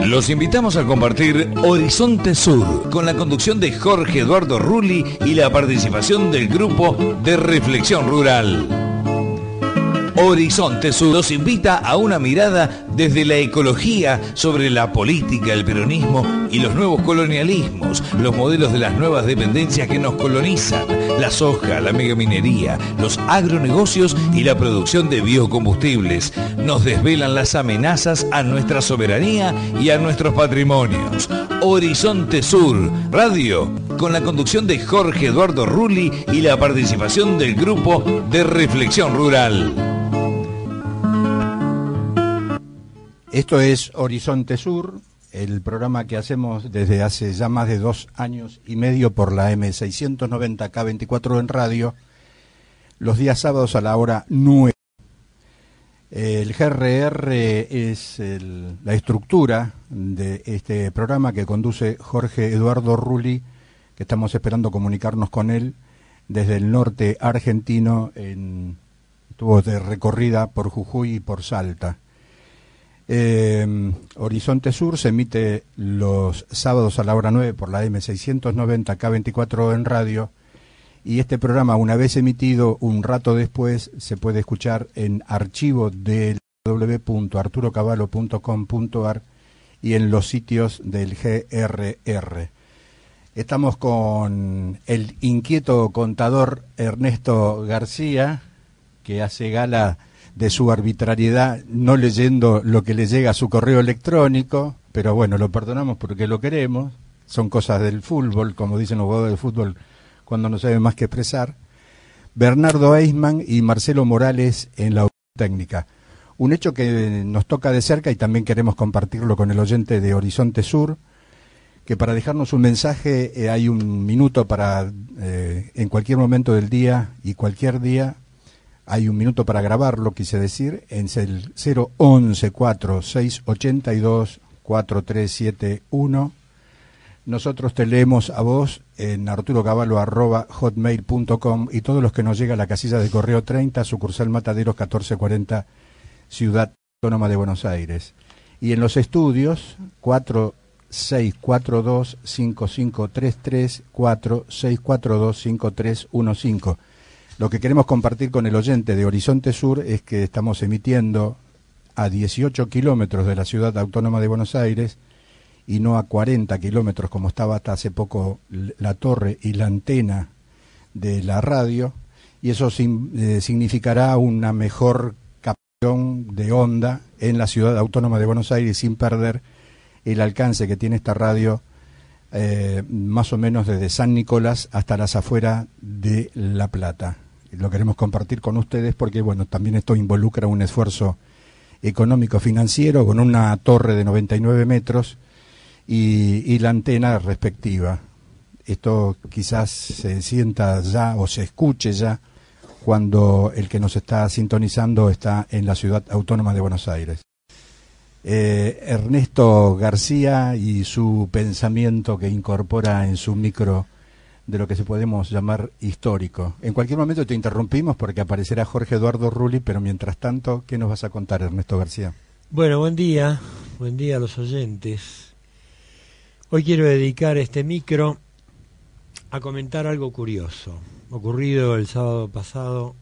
Los invitamos a compartir Horizonte Sur con la conducción de Jorge Eduardo Rulli y la participación del grupo de Reflexión Rural. Horizonte Sur nos invita a una mirada desde la ecología sobre la política, el peronismo y los nuevos colonialismos, los modelos de las nuevas dependencias que nos colonizan, la soja, la megaminería, los agronegocios y la producción de biocombustibles. Nos desvelan las amenazas a nuestra soberanía y a nuestros patrimonios. Horizonte Sur, radio, con la conducción de Jorge Eduardo Rulli y la participación del grupo de Reflexión Rural. Esto es Horizonte Sur, el programa que hacemos desde hace ya más de 2 años y medio por la M690 K24 en radio, los días sábados a la hora 9. El GRR es la estructura de este programa que conduce Jorge Eduardo Rulli, que estamos esperando comunicarnos con él desde el norte argentino, estuvo de recorrida por Jujuy y por Salta. Horizonte Sur se emite los sábados a la hora 9 por la M690 K24 en radio, y este programa, una vez emitido, un rato después se puede escuchar en archivo de www.arturocavallo.com.ar y en los sitios del GRR. Estamos con el inquieto contador Ernesto García, que hace gala de su arbitrariedad no leyendo lo que le llega a su correo electrónico, pero bueno, lo perdonamos porque lo queremos, son cosas del fútbol, como dicen los jugadores de fútbol cuando no saben más que expresar. Bernardo Eisman y Marcelo Morales en la técnica. Un hecho que nos toca de cerca y también queremos compartirlo con el oyente de Horizonte Sur, que para dejarnos un mensaje hay un minuto para, en cualquier momento del día y cualquier día, hay un minuto para grabarlo, quise decir, en el 011-4682-4371. Nosotros te leemos a vos en arturocavallo@hotmail.com y todos los que nos llega a la casilla de correo 30, sucursal Mataderos 1440, Ciudad Autónoma de Buenos Aires. Y en los estudios, 4642-5533, 4642-5315. Lo que queremos compartir con el oyente de Horizonte Sur es que estamos emitiendo a 18 kilómetros de la Ciudad Autónoma de Buenos Aires y no a 40 kilómetros como estaba hasta hace poco la torre y la antena de la radio, y eso significará una mejor captación de onda en la Ciudad Autónoma de Buenos Aires sin perder el alcance que tiene esta radio más o menos desde San Nicolás hasta las afueras de La Plata. Lo queremos compartir con ustedes porque, bueno, también esto involucra un esfuerzo económico financiero con una torre de 99 metros y la antena respectiva. Esto quizás se sienta ya o se escuche ya cuando el que nos está sintonizando está en la Ciudad Autónoma de Buenos Aires. Ernesto García y su pensamiento que incorpora en su micro de lo que se podemos llamar histórico. En cualquier momento te interrumpimos porque aparecerá Jorge Eduardo Rulli, pero mientras tanto, ¿qué nos vas a contar, Ernesto García? Bueno, buen día a los oyentes. Hoy quiero dedicar este micro a comentar algo curioso, ocurrido el sábado pasado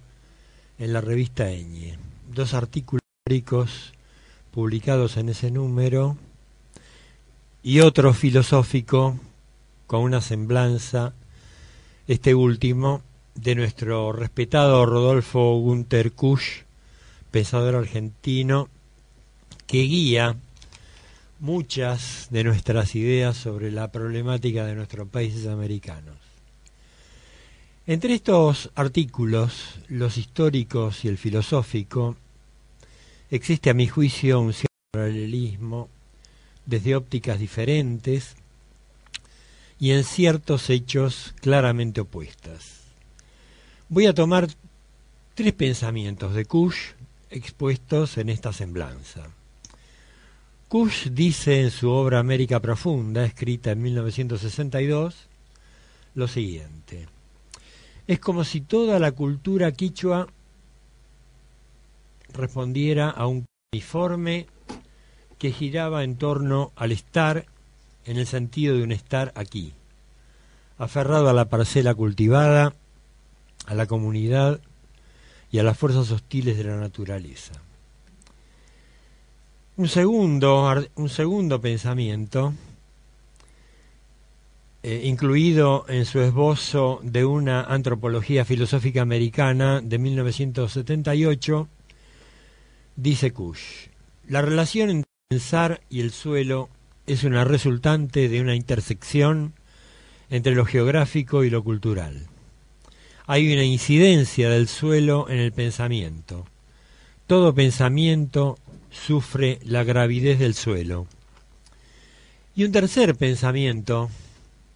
en la revista Eñe. 2 artículos históricos publicados en ese número y otro filosófico con una semblanza, este último, de nuestro respetado Rodolfo Günter Kusch, pensador argentino, que guía muchas de nuestras ideas sobre la problemática de nuestros países americanos. Entre estos artículos, los históricos y el filosófico, existe a mi juicio un cierto paralelismo desde ópticas diferentes y en ciertos hechos claramente opuestas. Voy a tomar 3 pensamientos de Kusch expuestos en esta semblanza. Kusch dice en su obra América Profunda, escrita en 1962, lo siguiente: es como si toda la cultura quichua respondiera a un uniforme que giraba en torno al estar en el sentido de un estar aquí, aferrado a la parcela cultivada, a la comunidad y a las fuerzas hostiles de la naturaleza. Un segundo pensamiento, incluido en su esbozo de una antropología filosófica americana de 1978, dice Kusch: la relación entre el pensar y el suelo es una resultante de una intersección entre lo geográfico y lo cultural. Hay una incidencia del suelo en el pensamiento. Todo pensamiento sufre la gravidez del suelo. Y un tercer pensamiento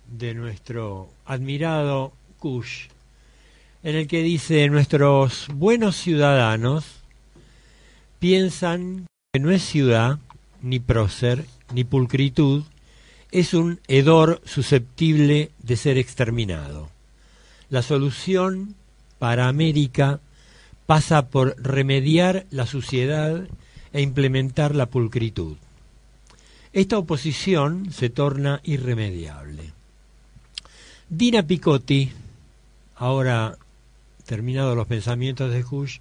de nuestro admirado Kusch, en el que dice: nuestros buenos ciudadanos piensan que no es ciudad, ni prócer, ni pulcritud, es un hedor susceptible de ser exterminado. La solución para América pasa por remediar la suciedad e implementar la pulcritud. Esta oposición se torna irremediable. Dina Picotti, ahora terminados los pensamientos de Kusch,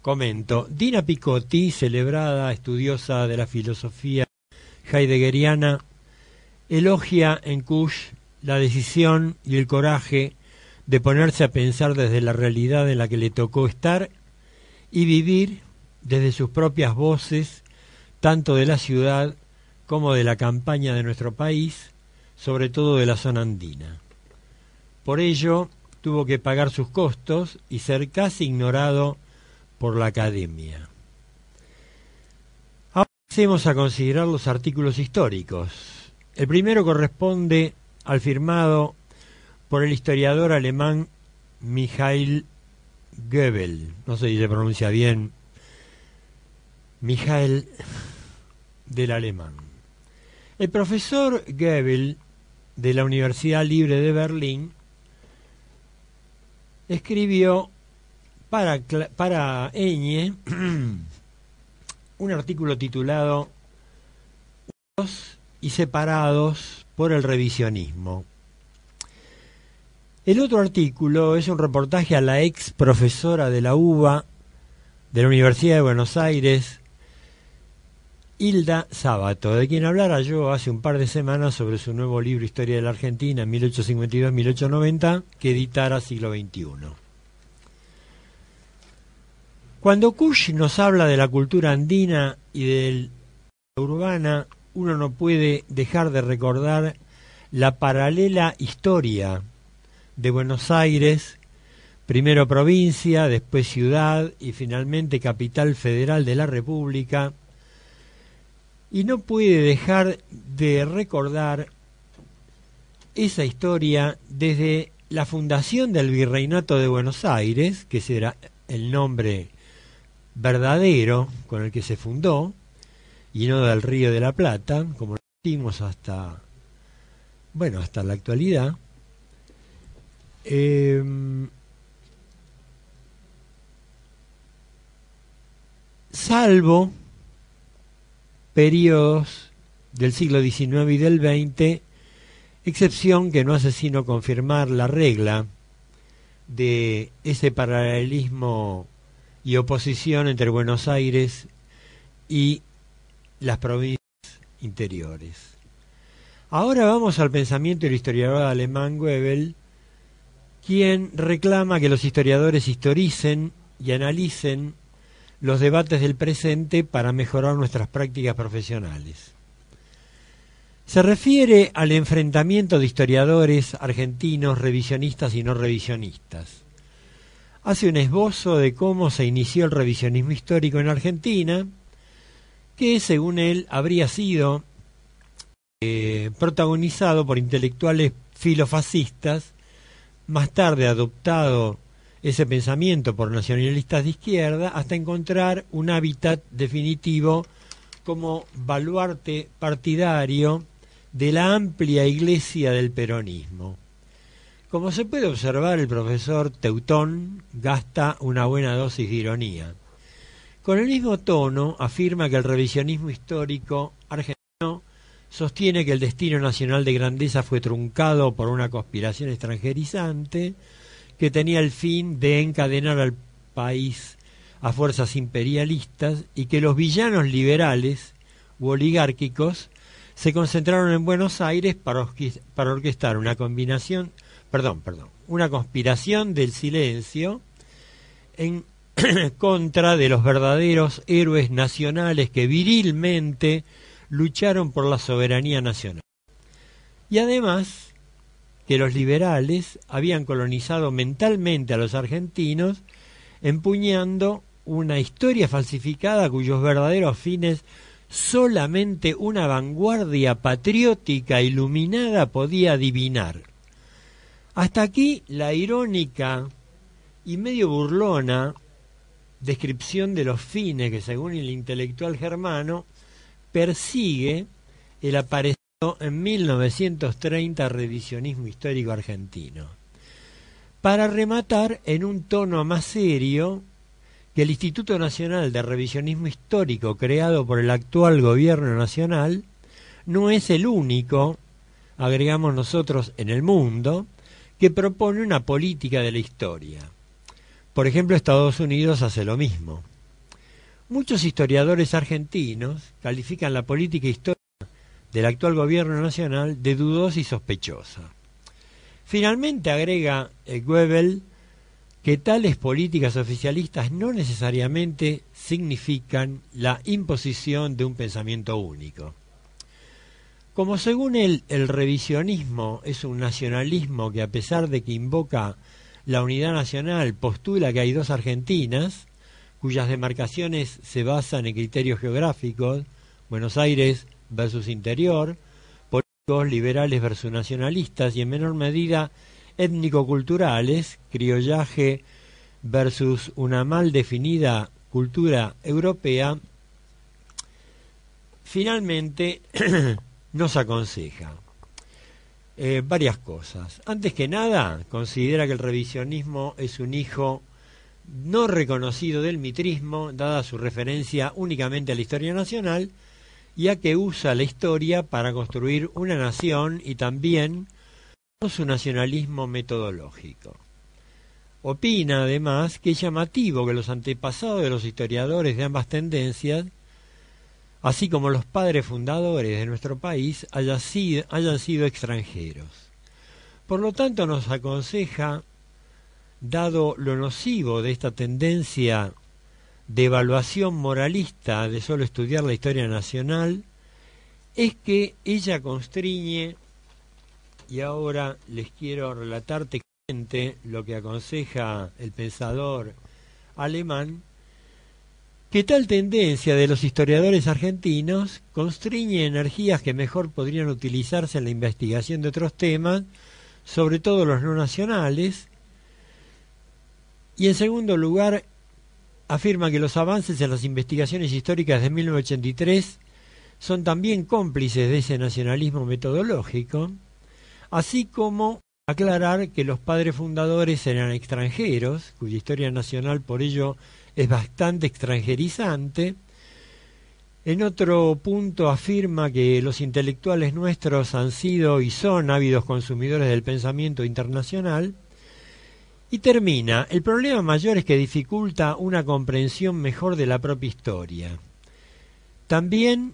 comento: Dina Picotti, celebrada estudiosa de la filosofía heideggeriana, elogia en Kusch la decisión y el coraje de ponerse a pensar desde la realidad en la que le tocó estar y vivir desde sus propias voces, tanto de la ciudad como de la campaña de nuestro país, sobre todo de la zona andina. Por ello, tuvo que pagar sus costos y ser casi ignorado por la academia. Ahora pasemos a considerar los artículos históricos. El primero corresponde al firmado por el historiador alemán Michael Goebbels, no sé si se pronuncia bien, Michael del alemán. El profesor Goebbels de la Universidad Libre de Berlín escribió para Eñe un artículo titulado Unidos y separados por el revisionismo. El otro artículo es un reportaje a la ex profesora de la UBA de la Universidad de Buenos Aires, Hilda Sábato, de quien hablara yo hace un par de semanas sobre su nuevo libro Historia de la Argentina 1852-1890, que editara Siglo XXI. Cuando Kusch nos habla de la cultura andina y de la urbana, uno no puede dejar de recordar la paralela historia de Buenos Aires, primero provincia, después ciudad y finalmente capital federal de la República, y no puede dejar de recordar esa historia desde la fundación del Virreinato de Buenos Aires, que será el nombre verdadero con el que se fundó, y no del Río de la Plata, como lo decimos hasta la actualidad. Salvo periodos del siglo XIX y del XX, excepción que no hace sino confirmar la regla de ese paralelismo y oposición entre Buenos Aires y las provincias interiores. Ahora vamos al pensamiento del historiador alemán Goebbels, quien reclama que los historiadores historicen y analicen los debates del presente para mejorar nuestras prácticas profesionales. Se refiere al enfrentamiento de historiadores argentinos revisionistas y no revisionistas. Hace un esbozo de cómo se inició el revisionismo histórico en Argentina, que según él habría sido protagonizado por intelectuales filofascistas, más tarde adoptado ese pensamiento por nacionalistas de izquierda, hasta encontrar un hábitat definitivo como baluarte partidario de la amplia iglesia del peronismo. Como se puede observar, el profesor Teutón gasta una buena dosis de ironía. Con el mismo tono afirma que el revisionismo histórico argentino sostiene que el destino nacional de grandeza fue truncado por una conspiración extranjerizante que tenía el fin de encadenar al país a fuerzas imperialistas y que los villanos liberales u oligárquicos se concentraron en Buenos Aires para orquestar una conspiración del silencio en contra de los verdaderos héroes nacionales que virilmente lucharon por la soberanía nacional. Y además que los liberales habían colonizado mentalmente a los argentinos empuñando una historia falsificada cuyos verdaderos fines solamente una vanguardia patriótica iluminada podía adivinar. Hasta aquí la irónica y medio burlona descripción de los fines que, según el intelectual germano, persigue el aparecido en 1930 revisionismo histórico argentino. Para rematar en un tono más serio que el Instituto Nacional de Revisionismo Histórico creado por el actual gobierno nacional no es el único, agregamos nosotros, en el mundo, que propone una política de la historia. Por ejemplo, Estados Unidos hace lo mismo. Muchos historiadores argentinos califican la política histórica del actual gobierno nacional de dudosa y sospechosa. Finalmente agrega Goebbels que tales políticas oficialistas no necesariamente significan la imposición de un pensamiento único. Como según él, el revisionismo es un nacionalismo que, a pesar de que invoca la unidad nacional, postula que hay dos Argentinas, cuyas demarcaciones se basan en criterios geográficos, Buenos Aires versus interior, políticos liberales versus nacionalistas y en menor medida étnico-culturales, criollaje versus una mal definida cultura europea, finalmente nos aconseja varias cosas. Antes que nada, considera que el revisionismo es un hijo no reconocido del mitrismo, dada su referencia únicamente a la historia nacional, ya que usa la historia para construir una nación y también su nacionalismo metodológico. Opina, además, que es llamativo que los antepasados de los historiadores de ambas tendencias, así como los padres fundadores de nuestro país, hayan sido extranjeros. Por lo tanto, nos aconseja, dado lo nocivo de esta tendencia de evaluación moralista de solo estudiar la historia nacional, es que ella constriñe, y ahora les quiero relatar textualmente lo que aconseja el pensador alemán, que tal tendencia de los historiadores argentinos constriñe energías que mejor podrían utilizarse en la investigación de otros temas, sobre todo los no nacionales, y en segundo lugar afirma que los avances en las investigaciones históricas de 1983 son también cómplices de ese nacionalismo metodológico, así como aclarar que los padres fundadores eran extranjeros, cuya historia nacional por ello es bastante extranjerizante. En otro punto afirma que los intelectuales nuestros han sido y son ávidos consumidores del pensamiento internacional. Y termina, el problema mayor es que dificulta una comprensión mejor de la propia historia. También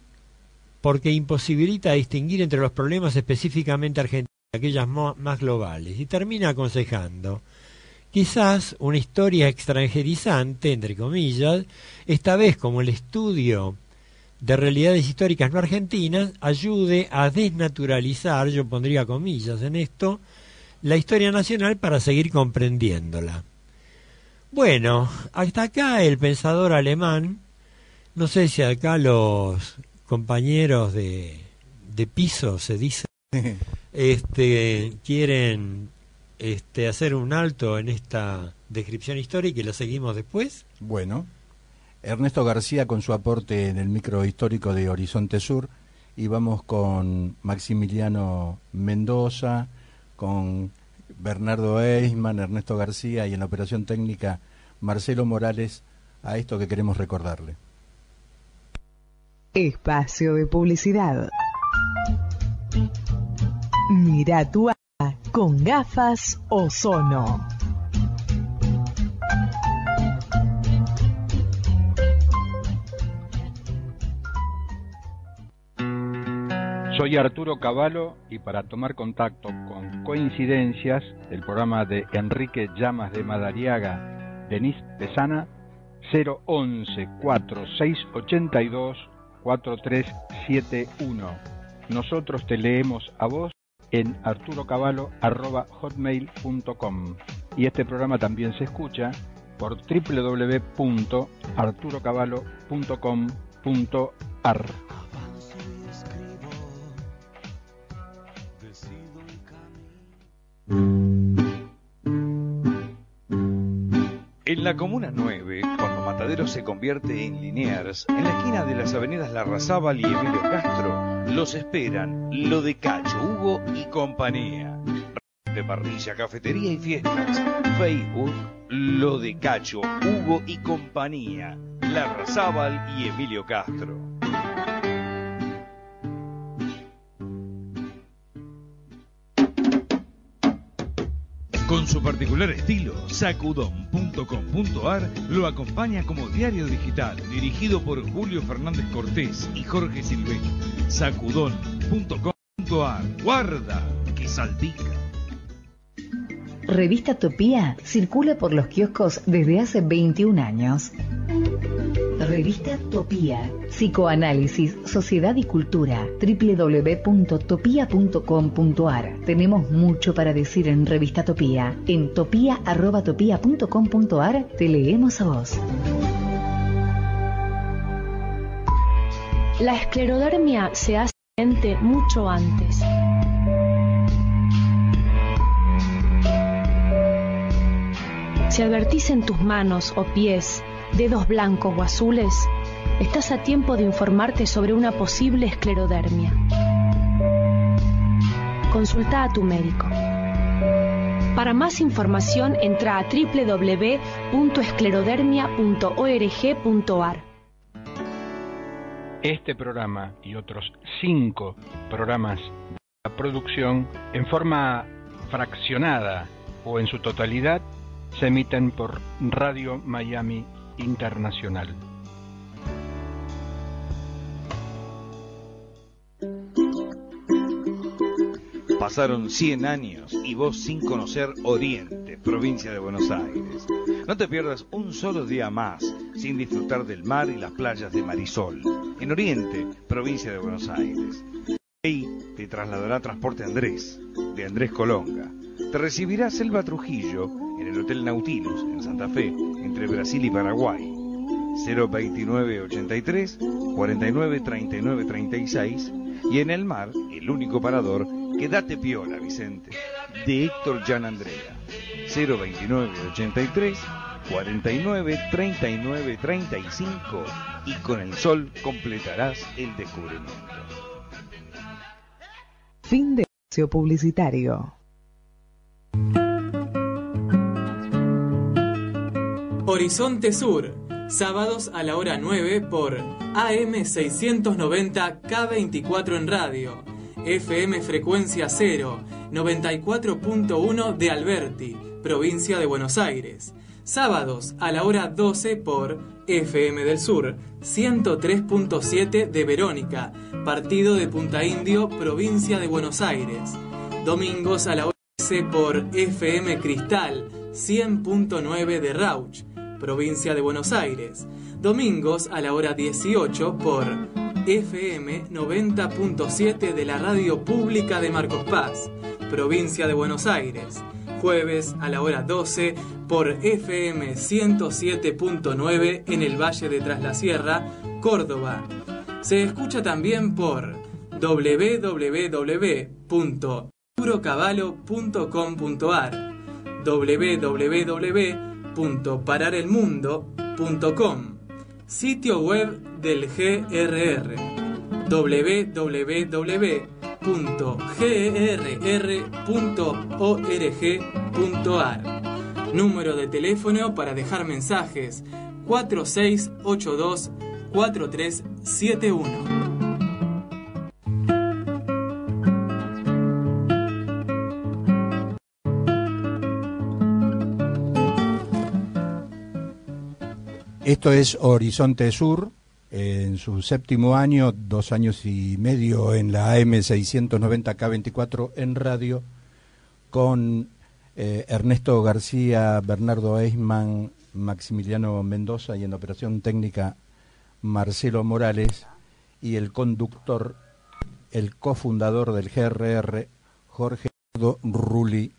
porque imposibilita distinguir entre los problemas específicamente argentinos y aquellas más globales. Y termina aconsejando: quizás una historia extranjerizante, entre comillas, esta vez como el estudio de realidades históricas no argentinas, ayude a desnaturalizar, yo pondría comillas en esto, la historia nacional para seguir comprendiéndola. Bueno, hasta acá el pensador alemán. No sé si acá los compañeros de piso, se dice, quieren hacer un alto en esta descripción histórica y lo seguimos después. Bueno, Ernesto García con su aporte en el micro histórico de Horizonte Sur, y vamos con Maximiliano Mendoza, con Bernardo Eisman, Ernesto García y en la operación técnica Marcelo Morales, a esto que queremos recordarle. Espacio de publicidad. Mira tu con gafas Ozono. Soy Arturo Cavallo y para tomar contacto con Coincidencias, el programa de Enrique Llamas de Madariaga, Denise Pesana, 011-4682-4371. Nosotros te leemos a vos en arturocavallo@hotmail.com y este programa también se escucha por www.arturocavallo.com.ar. En la Comuna 9, cuando Matadero se convierte en Liniers, en la esquina de las avenidas Larrazábal y Emilio Castro, los esperan Lo de Cacho, Hugo y compañía. De parrilla, cafetería y fiestas. Facebook, Lo de Cacho, Hugo y compañía. Larrazábal y Emilio Castro. Con su particular estilo, sacudón.com.ar lo acompaña como diario digital, dirigido por Julio Fernández Cortés y Jorge Silvestre. Sacudón.com.ar. Guarda, que salpica. Revista Topía circula por los kioscos desde hace 21 años. Revista Topía. Psicoanálisis, sociedad y cultura. www.topia.com.ar. Tenemos mucho para decir en Revista Topía. En topia@topia.com.ar te leemos a vos. La esclerodermia se hace evidente mucho antes. Si advertís en tus manos o pies dedos blancos o azules, estás a tiempo de informarte sobre una posible esclerodermia. Consulta a tu médico. Para más información, entra a www.esclerodermia.org.ar. Este programa y otros 5 programas de la producción, en forma fraccionada o en su totalidad, se emiten por Radio Miami Internacional. Pasaron 100 años y vos sin conocer Oriente, provincia de Buenos Aires. No te pierdas un solo día más sin disfrutar del mar y las playas de Marisol, en Oriente, provincia de Buenos Aires. Ahí te trasladará Transporte Andrés, de Andrés Colonga. Te recibirá Selva Trujillo en el Hotel Nautilus, en Santa Fe, entre Brasil y Paraguay. 02983 49 39 36 y en el mar, el único parador, Quédate Piola, Vicente, de Héctor Jan Andrea. 02983 49 39 35 y con el sol completarás el descubrimiento. Fin de espacio publicitario. Horizonte Sur, sábados a la hora 9 por AM 690 K24 en radio, FM frecuencia 0, 94.1 de Alberti, provincia de Buenos Aires. Sábados a la hora 12 por FM del Sur, 103.7 de Verónica, partido de Punta Indio, provincia de Buenos Aires. Domingos a la hora 13 por FM Cristal, 100.9 de Rauch, provincia de Buenos Aires. Domingos a la hora 18 por FM 90.7 de la Radio Pública de Marcos Paz, provincia de Buenos Aires. Jueves a la hora 12 por FM 107.9 en el Valle de Tras la Sierra, Córdoba. Se escucha también por www.arturocavallo.com.ar, www.pararelmundo.com, sitio web del GRR, www.grr.org.ar. Número de teléfono para dejar mensajes 4682-4371. Esto es Horizonte Sur, en su 7º año, 2 años y medio en la AM 690 K24 en radio, con Ernesto García, Bernardo Eisman, Maximiliano Mendoza y en la operación técnica Marcelo Morales, y el conductor, el cofundador del GRR, Jorge Eduardo Rulli.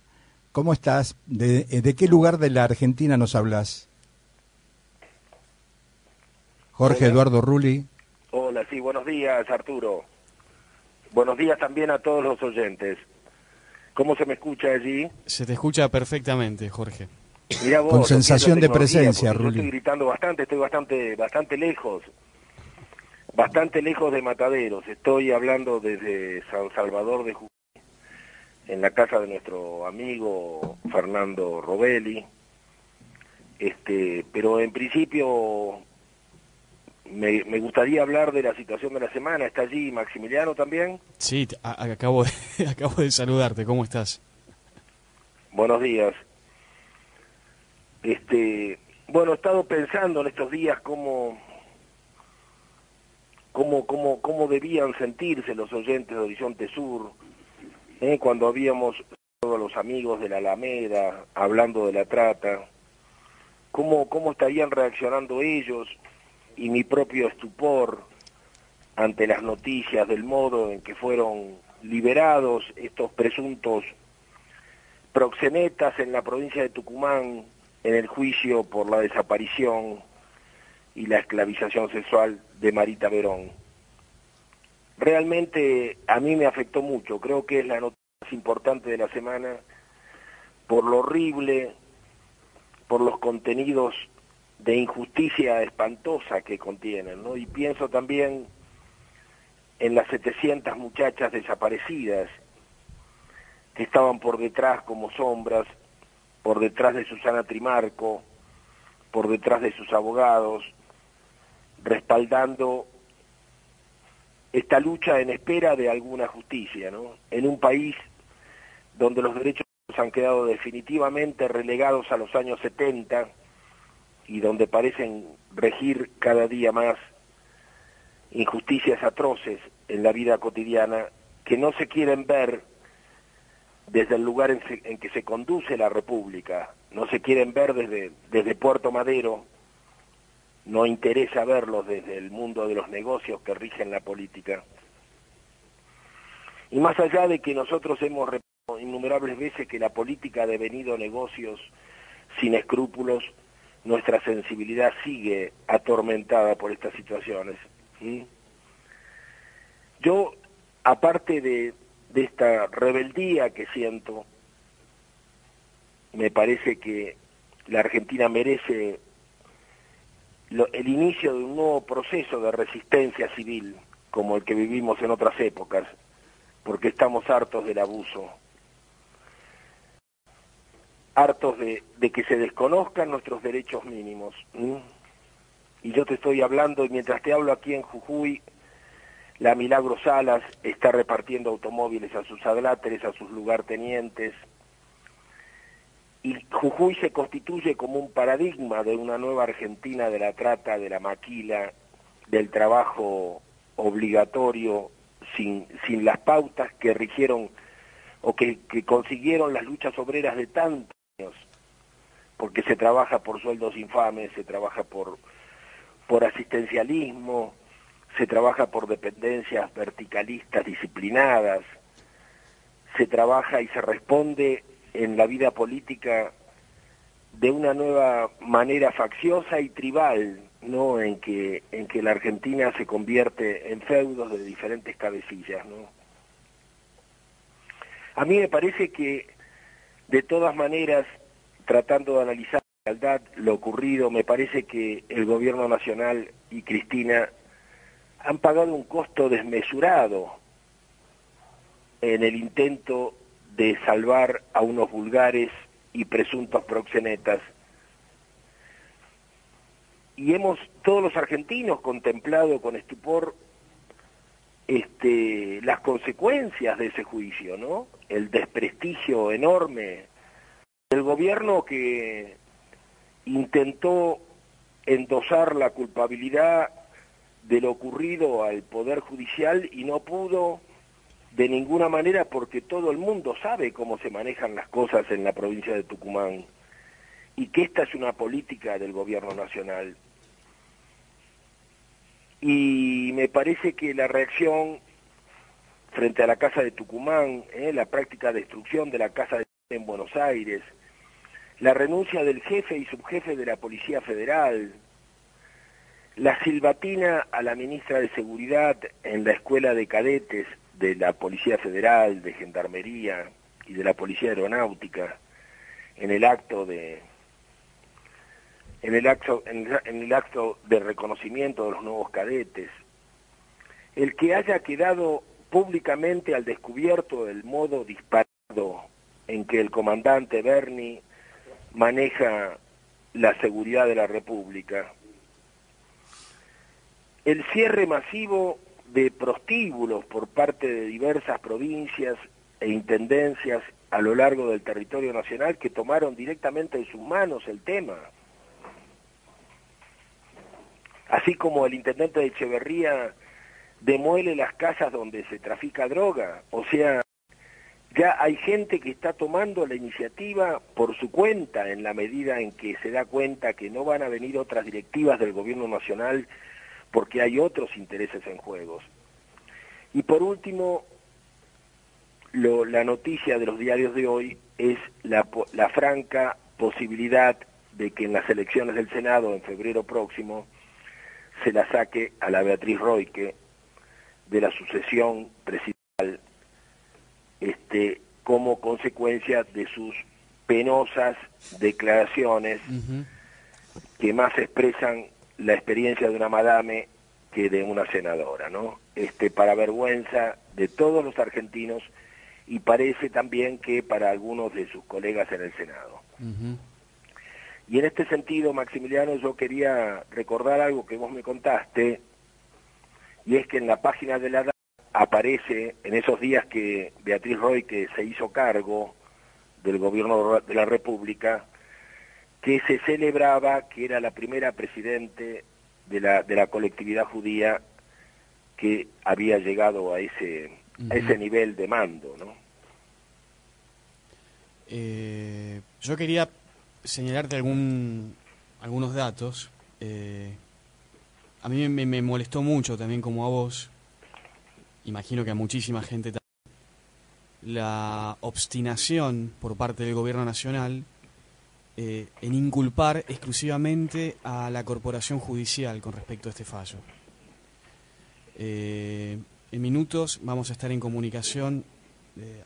¿Cómo estás? ¿De qué lugar de la Argentina nos hablas? Jorge Hola. Eduardo Rulli. Hola, sí, buenos días, Arturo. Buenos días también a todos los oyentes. ¿Cómo se me escucha allí? Se te escucha perfectamente, Jorge. Mirá vos, Con lo que es la sensación de tecnología, presencia, porque yo Rulli. estoy gritando bastante, estoy bastante lejos. Bastante lejos de Mataderos. Estoy hablando desde San Salvador de Jujuy, en la casa de nuestro amigo Fernando Robelli. Pero en principio me gustaría hablar de la situación de la semana. ¿Está allí Maximiliano también? Sí, acabo de saludarte. ¿Cómo estás? Buenos días. Bueno, he estado pensando en estos días cómo debían sentirse los oyentes de Horizonte Sur, cuando habíamos todos los amigos de la Alameda hablando de la trata, cómo estarían reaccionando ellos, y mi propio estupor ante las noticias del modo en que fueron liberados estos presuntos proxenetas en la provincia de Tucumán en el juicio por la desaparición y la esclavización sexual de Marita Verón. Realmente a mí me afectó mucho, creo que es la noticia más importante de la semana, por lo horrible, por los contenidos de injusticia espantosa que contienen, ¿no? Y pienso también en las 700 muchachas desaparecidas que estaban por detrás como sombras, por detrás de Susana Trimarco, por detrás de sus abogados, respaldando esta lucha en espera de alguna justicia, ¿no? En un país donde los derechos han quedado definitivamente relegados a los años 70, y donde parecen regir cada día más injusticias atroces en la vida cotidiana que no se quieren ver desde el lugar en que se conduce la República, no se quieren ver desde Puerto Madero, no interesa verlos desde el mundo de los negocios que rigen la política. Y más allá de que nosotros hemos repetido innumerables veces que la política ha devenido negocios sin escrúpulos, nuestra sensibilidad sigue atormentada por estas situaciones. Yo, aparte de esta rebeldía que siento, me parece que la Argentina merece el inicio de un nuevo proceso de resistencia civil, como el que vivimos en otras épocas, porque estamos hartos del abuso, hartos de que se desconozcan nuestros derechos mínimos. Y yo te estoy hablando, y mientras te hablo aquí en Jujuy, la Milagro Salas está repartiendo automóviles a sus adláteres, a sus lugartenientes, y Jujuy se constituye como un paradigma de una nueva Argentina de la trata, de la maquila, del trabajo obligatorio, sin las pautas que rigieron o que consiguieron las luchas obreras de tantos años, porque se trabaja por sueldos infames, se trabaja por asistencialismo, se trabaja por dependencias verticalistas disciplinadas, se trabaja y se responde en la vida política de una nueva manera facciosa y tribal, ¿no? En que la Argentina se convierte en feudos de diferentes cabecillas, ¿no? A mí me parece que, de todas maneras, tratando de analizar con lealtad lo ocurrido, me parece que el gobierno nacional y Cristina han pagado un costo desmesurado en el intento de salvar a unos vulgares y presuntos proxenetas. hemos todos los argentinos contemplado con estupor las consecuencias de ese juicio, ¿no? El desprestigio enorme del gobierno que intentó endosar la culpabilidad de lo ocurrido al Poder Judicial y no pudo de ninguna manera, porque todo el mundo sabe cómo se manejan las cosas en la provincia de Tucumán y que esta es una política del gobierno nacional. Y me parece que la reacción frente a la Casa de Tucumán, la práctica destrucción de la Casa de en Buenos Aires, la renuncia del jefe y subjefe de la Policía Federal, la silbatina a la ministra de Seguridad en la Escuela de Cadetes de la Policía Federal, de Gendarmería y de la Policía Aeronáutica, en el acto de reconocimiento de los nuevos cadetes, el que haya quedado públicamente al descubierto el modo disparado en que el comandante Berni maneja la seguridad de la República, el cierre masivo de prostíbulos por parte de diversas provincias e intendencias a lo largo del territorio nacional que tomaron directamente en sus manos el tema, así como el intendente de Echeverría demuele las casas donde se trafica droga. O sea, ya hay gente que está tomando la iniciativa por su cuenta en la medida en que se da cuenta que no van a venir otras directivas del gobierno nacional porque hay otros intereses en juegos. Y por último, la noticia de los diarios de hoy es la franca posibilidad de que en las elecciones del Senado en febrero próximo se la saque a la Beatriz Roike de la sucesión presidencial, como consecuencia de sus penosas declaraciones que más expresan la experiencia de una madame que de una senadora, ¿no? Para vergüenza de todos los argentinos y parece también que para algunos de sus colegas en el Senado. Y en este sentido, Maximiliano, yo quería recordar algo que vos me contaste, y es que en la página de la DAC aparece, en esos días que Beatriz Roike se hizo cargo del gobierno de la República, que se celebraba que era la primera presidente de la colectividad judía que había llegado a ese nivel de mando, ¿no? Yo quería señalarte algunos datos. A mí me molestó mucho también, como a vos, imagino que a muchísima gente también, la obstinación por parte del gobierno nacional en inculpar exclusivamente a la corporación judicial con respecto a este fallo. En minutos vamos a estar en comunicación,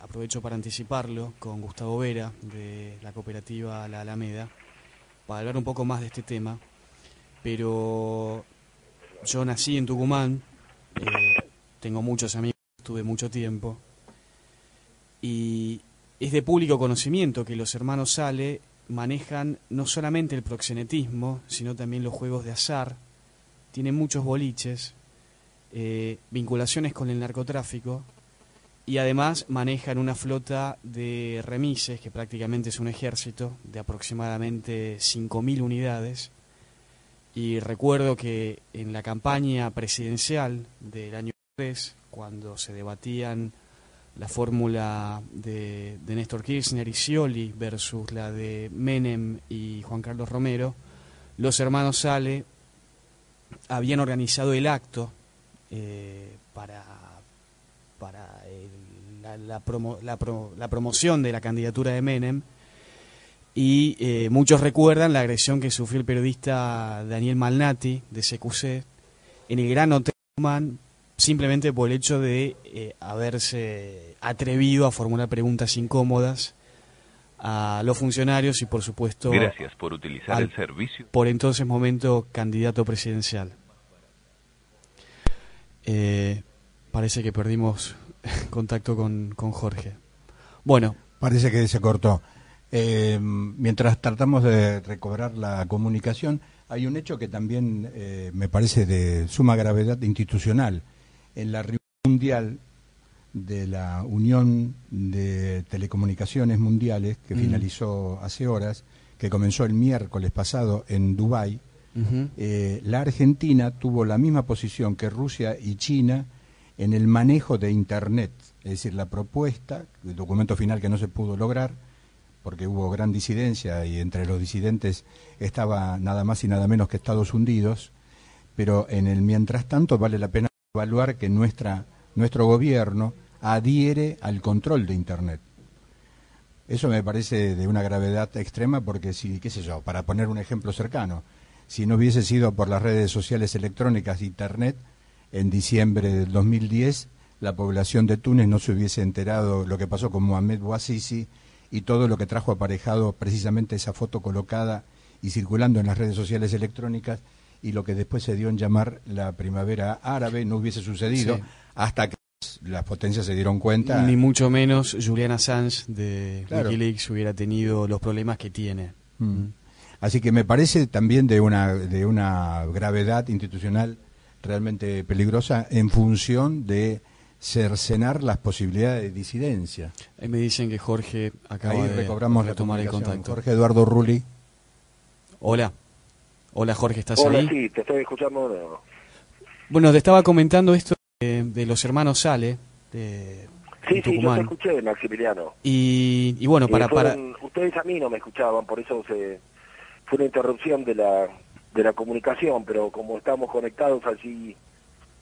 aprovecho para anticiparlo, con Gustavo Vera de la cooperativa La Alameda, para hablar un poco más de este tema. Pero yo nací en Tucumán, tengo muchos amigos, estuve mucho tiempo, y es de público conocimiento que los hermanos Sale manejan no solamente el proxenetismo, sino también los juegos de azar, tienen muchos boliches, vinculaciones con el narcotráfico, y además manejan una flota de remises, que prácticamente es un ejército, de aproximadamente 5.000 unidades. Y recuerdo que en la campaña presidencial del año 3, cuando se debatían la fórmula de Néstor Kirchner y Scioli versus la de Menem y Juan Carlos Romero, los hermanos Sale habían organizado el acto para la promoción de la candidatura de Menem, y muchos recuerdan la agresión que sufrió el periodista Daniel Malnati de CQC en el Gran Hotel Tucumán, simplemente por el hecho de haberse atrevido a formular preguntas incómodas a los funcionarios y, por supuesto, gracias por utilizar el servicio. Por entonces momento candidato presidencial. Parece que perdimos contacto con Jorge. Bueno, parece que se cortó. Mientras tratamos de recobrar la comunicación, hay un hecho que también me parece de suma gravedad institucional. En la reunión mundial de la Unión de Telecomunicaciones Mundiales, que finalizó hace horas, que comenzó el miércoles pasado en Dubái, la Argentina tuvo la misma posición que Rusia y China en el manejo de Internet. Es decir, la propuesta, el documento final que no se pudo lograr, porque hubo gran disidencia y entre los disidentes estaba nada más y nada menos que Estados Unidos, pero en el mientras tanto vale la pena evaluar que nuestro gobierno adhiere al control de Internet. Eso me parece de una gravedad extrema porque, si, qué sé yo, para poner un ejemplo cercano, si no hubiese sido por las redes sociales electrónicas de Internet, en diciembre del 2010, la población de Túnez no se hubiese enterado lo que pasó con Mohamed Bouazizi y todo lo que trajo aparejado precisamente esa foto colocada y circulando en las redes sociales electrónicas, y lo que después se dio en llamar la primavera árabe no hubiese sucedido hasta que las potencias se dieron cuenta. Ni mucho menos Julian Assange de Wikileaks hubiera tenido los problemas que tiene. Así que me parece también de una gravedad institucional realmente peligrosa en función de cercenar las posibilidades de disidencia. Ahí me dicen que Jorge acaba Ahí de recobramos retomar el contacto. Jorge Eduardo Rulli. Hola. Hola, Jorge, ¿estás Hola, ahí? Sí, te estoy escuchando. Bueno, te estaba comentando esto de los hermanos Sale, de Tucumán. Yo te escuché, Maximiliano. Y bueno, para... Ustedes a mí no me escuchaban, por eso fue una interrupción de la comunicación, pero como estamos conectados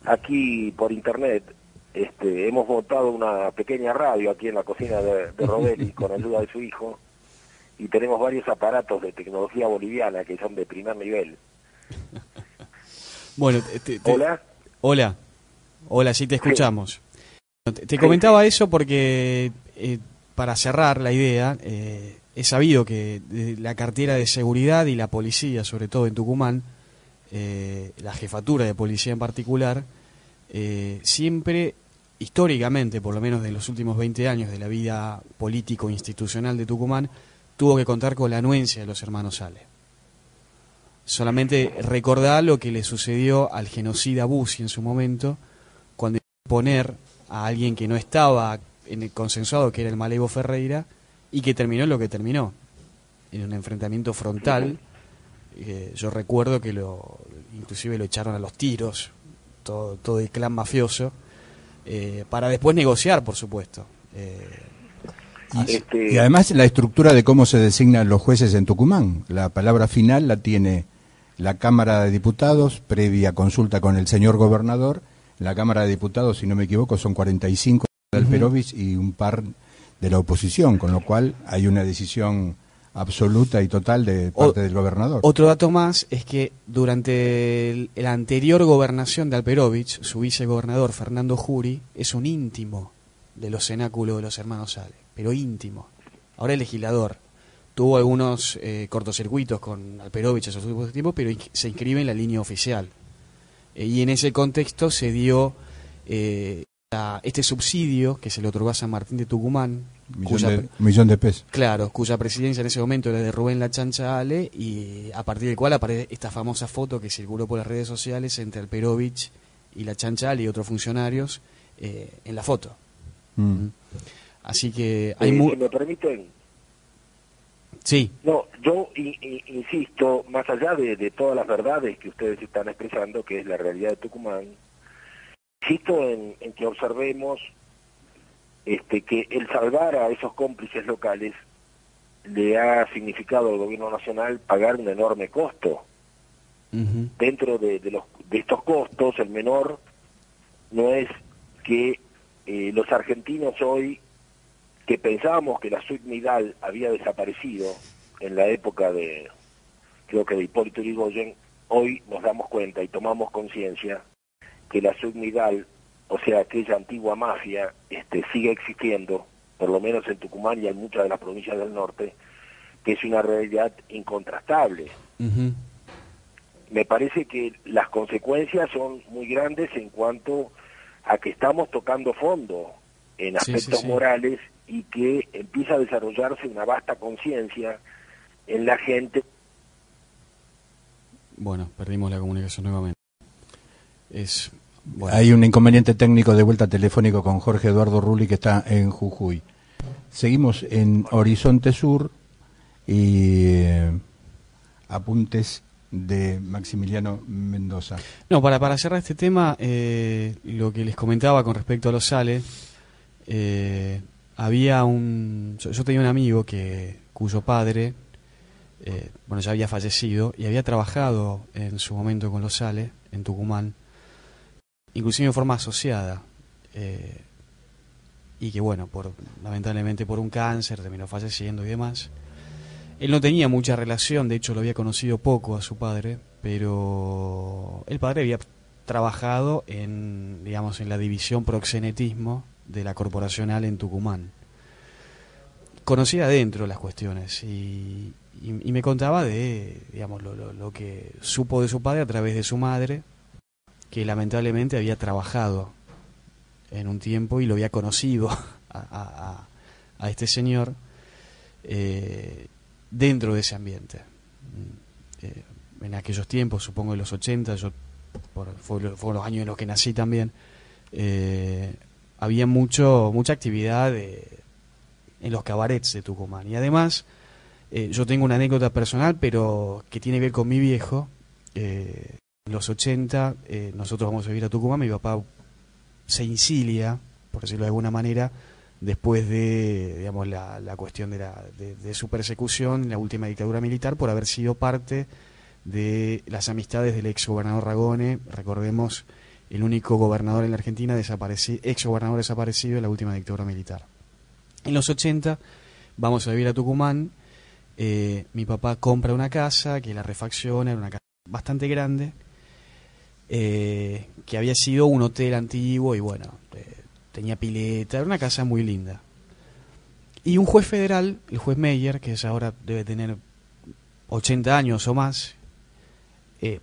aquí por internet, hemos montado una pequeña radio aquí en la cocina de Robelli con ayuda de su hijo, y tenemos varios aparatos de tecnología boliviana que son de primer nivel. Bueno, ¿Hola? Hola, sí te escuchamos. Te comentaba eso porque, para cerrar la idea, he sabido que la cartera de seguridad y la policía, sobre todo en Tucumán, la jefatura de policía en particular, siempre, históricamente, por lo menos de los últimos 20 años de la vida político-institucional de Tucumán, tuvo que contar con la anuencia de los hermanos Sale. Solamente recordar lo que le sucedió al genocida Bussi en su momento, cuando iba a poner a alguien que no estaba en el consensuado, que era el Malevo Ferreira, y que terminó lo que terminó, en un enfrentamiento frontal. Yo recuerdo que inclusive lo echaron a los tiros, todo el clan mafioso, para después negociar, por supuesto. Y además la estructura de cómo se designan los jueces en Tucumán. La palabra final la tiene la Cámara de Diputados, previa consulta con el señor gobernador. La Cámara de Diputados, si no me equivoco, son 45 de Alperovich y un par de la oposición, con lo cual hay una decisión absoluta y total de parte del gobernador. Otro dato más es que durante la anterior gobernación de Alperovich, su vicegobernador Fernando Jury es un íntimo de los cenáculos de los hermanos Sale, pero íntimo. Ahora es legislador. Tuvo algunos cortocircuitos con Alperovich esos últimos tiempos, pero se inscribe en la línea oficial. Y en ese contexto se dio este subsidio que se le otorgó a San Martín de Tucumán, millón de pesos. Claro, cuya presidencia en ese momento era de Rubén La Chancha Ale, y a partir del cual aparece esta famosa foto que circuló por las redes sociales entre Alperovich y La Chancha Ale y otros funcionarios en la foto. Así que hay si me permiten. Sí. No, yo insisto, más allá de todas las verdades que ustedes están expresando, que es la realidad de Tucumán, insisto en que observemos que el salvar a esos cómplices locales le ha significado al gobierno nacional pagar un enorme costo. Dentro de estos costos, el menor no es que los argentinos hoy, que pensábamos que la Submidal había desaparecido en la época creo que de Hipólito Yrigoyen, hoy nos damos cuenta y tomamos conciencia que la Submidal, o sea, aquella antigua mafia, sigue existiendo, por lo menos en Tucumán y en muchas de las provincias del norte, que es una realidad incontrastable. Me parece que las consecuencias son muy grandes en cuanto a que estamos tocando fondo en aspectos morales y que empieza a desarrollarse una vasta conciencia en la gente. Bueno, perdimos la comunicación nuevamente. Bueno. Hay un inconveniente técnico de vuelta telefónico con Jorge Eduardo Rulli, que está en Jujuy. Seguimos en Horizonte Sur y apuntes de Maximiliano Mendoza. No, para cerrar este tema, lo que les comentaba con respecto a los SALE, había yo tenía un amigo cuyo padre, ya había fallecido y había trabajado en su momento con los SALE en Tucumán, inclusive en forma asociada, y que lamentablemente por un cáncer terminó falleciendo y demás. Él no tenía mucha relación, de hecho lo había conocido poco a su padre, pero el padre había trabajado en la división proxenetismo de la Corporacional en Tucumán. Conocía adentro las cuestiones y me contaba de lo que supo de su padre a través de su madre, que lamentablemente había trabajado en un tiempo y lo había conocido a este señor dentro de ese ambiente. En aquellos tiempos, supongo en los 80, fueron los años en los que nací también, había mucha actividad en los cabarets de Tucumán. Y además, yo tengo una anécdota personal, pero que tiene que ver con mi viejo. En los 80, nosotros vamos a vivir a Tucumán, mi papá se insilia, por decirlo de alguna manera, después de la cuestión de su persecución en la última dictadura militar por haber sido parte de las amistades del ex gobernador Ragone. Recordemos, el único gobernador en la Argentina ex gobernador desaparecido en la última dictadura militar. En los 80 vamos a vivir a Tucumán. Mi papá compra una casa, que la refacciona, era una casa bastante grande, que había sido un hotel antiguo y tenía pileta, era una casa muy linda. Y un juez federal, el juez Meyer, que ahora debe tener 80 años o más,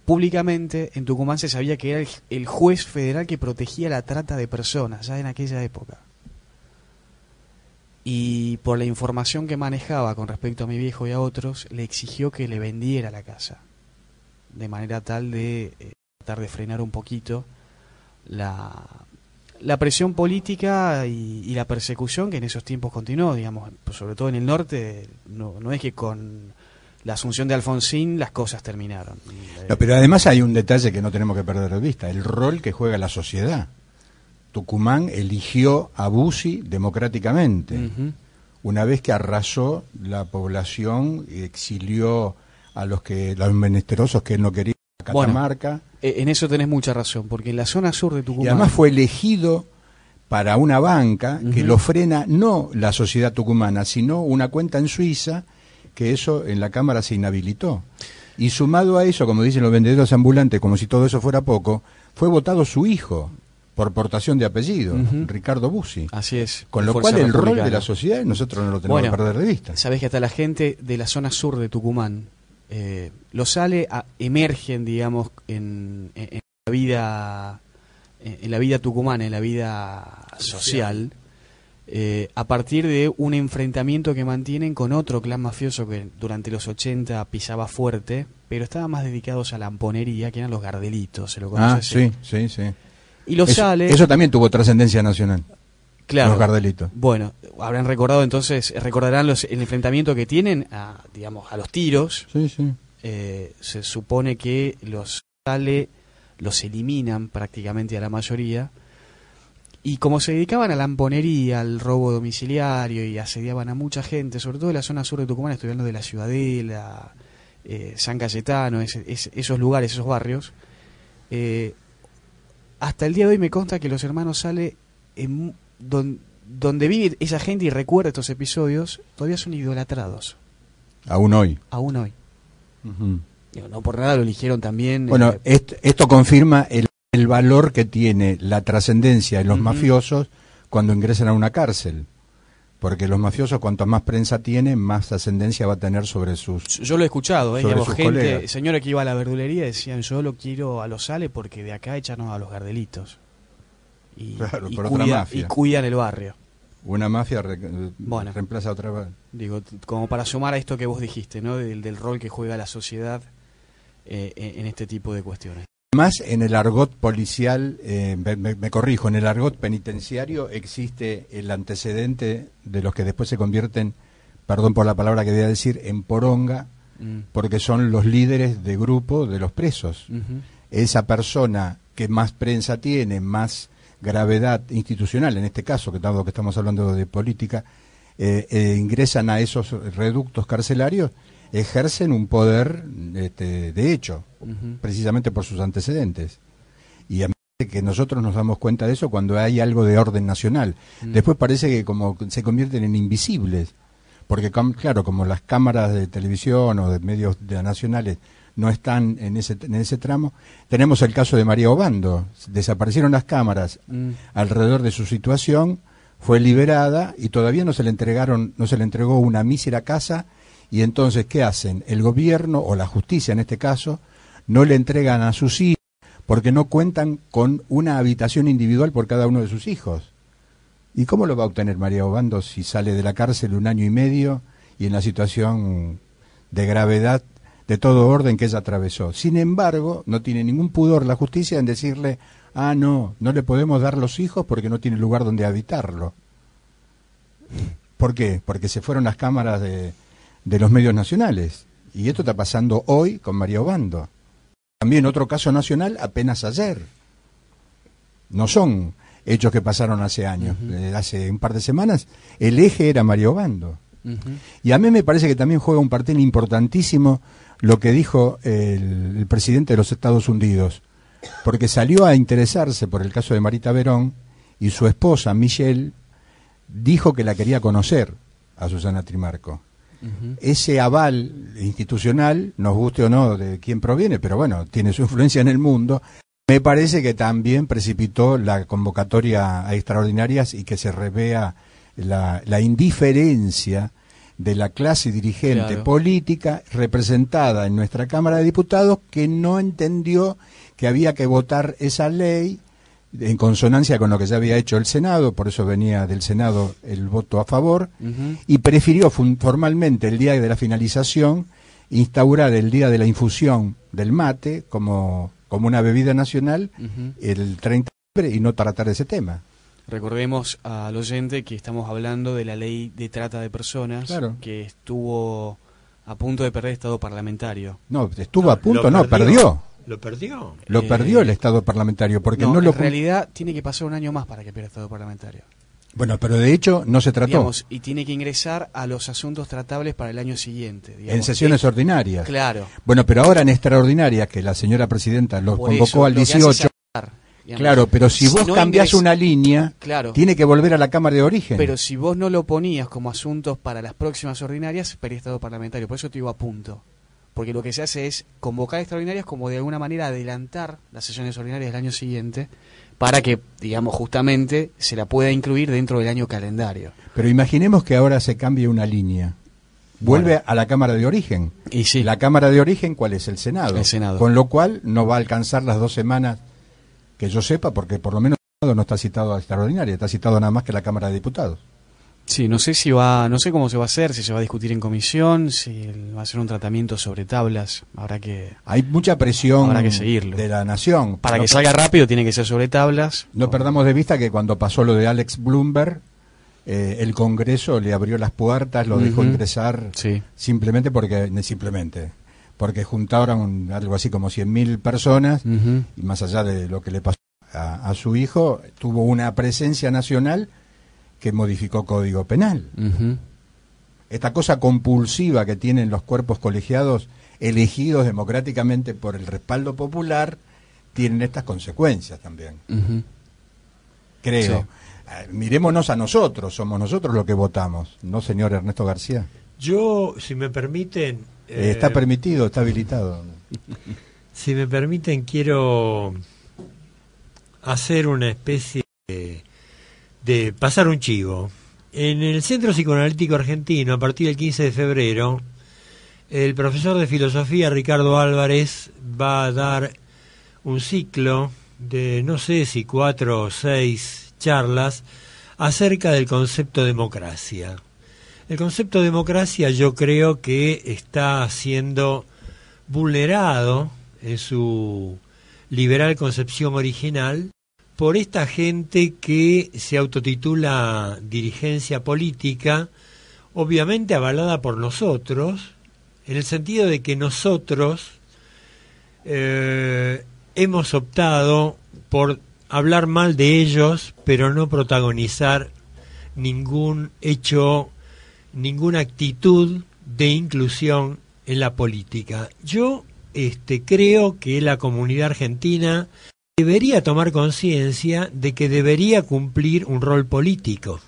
públicamente en Tucumán se sabía que era el juez federal que protegía la trata de personas, ya en aquella época. Y por la información que manejaba con respecto a mi viejo y a otros, le exigió que le vendiera la casa, de manera tal de tratar de frenar un poquito la presión política y la persecución que en esos tiempos continuó, sobre todo en el norte. No es que con la asunción de Alfonsín las cosas terminaron. No, pero además hay un detalle que no tenemos que perder de vista, el rol que juega la sociedad. Tucumán eligió a Bussi democráticamente. Uh-huh. Una vez que arrasó la población y exilió a los menesterosos que él no quería, a Catamarca. En eso tenés mucha razón, porque en la zona sur de Tucumán... Y además fue elegido para una banca que lo frena no la sociedad tucumana, sino una cuenta en Suiza, que eso en la Cámara se inhabilitó. Y sumado a eso, como dicen los vendedores ambulantes, como si todo eso fuera poco, fue votado su hijo, por portación de apellido, Ricardo Bussi. Así es. Con lo cual el rol de la sociedad nosotros no lo tenemos que perder de vista. Sabés que hasta la gente de la zona sur de Tucumán, los SALE emergen, en la vida tucumana, en la vida social, a partir de un enfrentamiento que mantienen con otro clan mafioso que durante los 80 pisaba fuerte, pero estaba más dedicados a la amponería, que eran los Gardelitos. ¿Se lo conoce? Sí. Y los SALE... Eso también tuvo trascendencia nacional. Claro. Los Gardelitos. Bueno, habrán recordado entonces, recordarán el enfrentamiento que tienen a los tiros. Sí. Se supone que los SALE los eliminan prácticamente a la mayoría. Y como se dedicaban a la amponería, al robo domiciliario y asediaban a mucha gente, sobre todo en la zona sur de Tucumán, estoy hablando de la Ciudadela, San Cayetano, esos lugares, esos barrios, hasta el día de hoy me consta que los hermanos SALE, donde vive esa gente y recuerda estos episodios, todavía son idolatrados. Aún hoy. Uh-huh. No por nada lo eligieron también. Bueno, esto confirma el valor que tiene la trascendencia de los mafiosos cuando ingresan a una cárcel. Porque los mafiosos, cuanto más prensa tienen, más ascendencia va a tener sobre sus... Yo lo he escuchado, gente, colegas. Señora que iba a la verdulería, decían, yo lo quiero a los SALE porque de acá echan a los Gardelitos. Y cuidan el barrio. Una mafia reemplaza a otra. Digo, como para sumar a esto que vos dijiste, ¿no? Del rol que juega la sociedad en este tipo de cuestiones. Además, en el argot policial, me corrijo, en el argot penitenciario existe el antecedente de los que después se convierten, perdón por la palabra que voy a decir, en poronga, porque son los líderes de grupo de los presos. Esa persona que más prensa tiene, más gravedad institucional, en este caso, que estamos hablando de política, ingresan a esos reductos carcelarios, ejercen un poder de hecho, precisamente por sus antecedentes. Y a mí que nosotros nos damos cuenta de eso cuando hay algo de orden nacional. Después parece que como se convierten en invisibles, porque claro, como las cámaras de televisión o de medios nacionales no están en ese tramo, tenemos el caso de María Obando. Desaparecieron las cámaras alrededor de su situación, fue liberada y todavía no se le entregó una mísera casa. Y entonces, ¿qué hacen? El gobierno, o la justicia en este caso, no le entregan a sus hijos porque no cuentan con una habitación individual por cada uno de sus hijos. ¿Y cómo lo va a obtener María Obando si sale de la cárcel 1 año y medio y en la situación de gravedad de todo orden que ella atravesó? Sin embargo, no tiene ningún pudor la justicia en decirle, no le podemos dar los hijos porque no tiene lugar donde habitarlo. ¿Por qué? Porque se fueron las cámaras de los medios nacionales. Y esto está pasando hoy con María Obando. También otro caso nacional apenas ayer. No son hechos que pasaron hace años. Hace un par de semanas el eje era María Obando. Y a mí me parece que también juega un papel importantísimo lo que dijo el presidente de los Estados Unidos, porque salió a interesarse por el caso de Marita Verón y su esposa Michelle dijo que la quería conocer a Susana Trimarco. Ese aval institucional, nos guste o no de quién proviene, pero bueno, tiene su influencia en el mundo, me parece que también precipitó la convocatoria a extraordinarias y que se revea la indiferencia de la clase dirigente política representada en nuestra Cámara de Diputados, que no entendió que había que votar esa ley en consonancia con lo que ya había hecho el Senado, por eso venía del Senado el voto a favor, y prefirió formalmente el día de la finalización instaurar el día de la infusión del mate como una bebida nacional el 30 de octubre y no tratar ese tema. Recordemos al oyente que estamos hablando de la ley de trata de personas, que estuvo a punto de perder estado parlamentario. No, estuvo a punto, perdió. ¿Lo perdió? Lo perdió el estado parlamentario, porque no lo... En realidad tiene que pasar un año más para que pierda estado parlamentario. Bueno, pero de hecho no se trató. Digamos, y tiene que ingresar a los asuntos tratables para el año siguiente. Digamos, en sesiones ordinarias. Claro. Bueno, pero ahora en extraordinarias, que la señora presidenta lo convocó al 18... Claro, pero si vos cambiás una línea, tiene que volver a la Cámara de Origen. Pero si vos no lo ponías como asuntos para las próximas ordinarias, perdía estado parlamentario. Por eso te digo a punto. Porque lo que se hace es convocar extraordinarias como de alguna manera adelantar las sesiones ordinarias del año siguiente para que, digamos, justamente se la pueda incluir dentro del año calendario. Pero imaginemos que ahora se cambie una línea. Vuelve a la Cámara de Origen. Y sí. La Cámara de Origen, ¿cuál es? El Senado. El Senado. Con lo cual no va a alcanzar las 2 semanas que yo sepa, porque por lo menos el Senado no está citado a extraordinaria, está citado nada más que la Cámara de Diputados. Sí, no sé cómo se va a hacer, si se va a discutir en comisión, si va a ser un tratamiento sobre tablas, hay mucha presión habrá que seguirlo. De la nación. Para que salga rápido tiene que ser sobre tablas. No perdamos de vista que cuando pasó lo de Alex Bloomberg, el Congreso le abrió las puertas, lo dejó ingresar simplemente porque juntaron algo así como 100.000 personas y más allá de lo que le pasó a su hijo, tuvo una presencia nacional que modificó Código Penal. Esta cosa compulsiva que tienen los cuerpos colegiados elegidos democráticamente por el respaldo popular tienen estas consecuencias también. Creo. Sí. Mirémonos a nosotros, somos nosotros los que votamos, ¿no, señor Ernesto García? Yo, si me permiten... está permitido, está habilitado. Si me permiten, quiero hacer una especie de pasar un chivo. En el Centro Psicoanalítico Argentino, a partir del 15 de febrero, el profesor de filosofía Ricardo Álvarez va a dar un ciclo de, no sé si 4 o 6 charlas, acerca del concepto democracia. El concepto democracia yo creo que está siendo vulnerado en su liberal concepción original por esta gente que se autotitula dirigencia política, obviamente avalada por nosotros, en el sentido de que nosotros hemos optado por hablar mal de ellos, pero no protagonizar ningún hecho, ninguna actitud de inclusión en la política. Yo creo que la comunidad argentina debería tomar conciencia de que debería cumplir un rol político.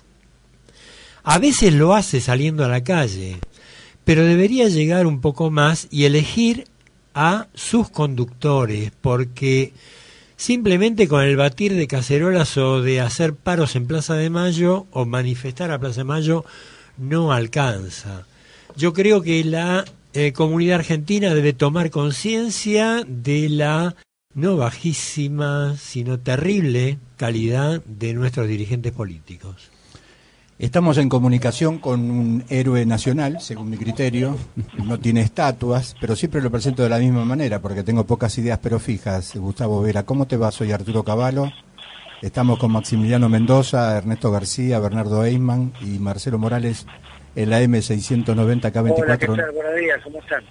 A veces lo hace saliendo a la calle, pero debería llegar un poco más y elegir a sus conductores, porque simplemente con el batir de cacerolas o de hacer paros en Plaza de Mayo o manifestar a Plaza de Mayo no alcanza. Yo creo que la comunidad argentina debe tomar conciencia de la no bajísima, sino terrible calidad de nuestros dirigentes políticos. Estamos en comunicación con un héroe nacional, según mi criterio. No tiene estatuas, pero siempre lo presento de la misma manera, porque tengo pocas ideas pero fijas. Gustavo Vera, ¿cómo te va? Soy Arturo Cavallo. Estamos con Maximiliano Mendoza, Ernesto García, Bernardo Eisman y Marcelo Morales en la M690 K24. Hola, ¿qué tal? Buenos días, ¿cómo están?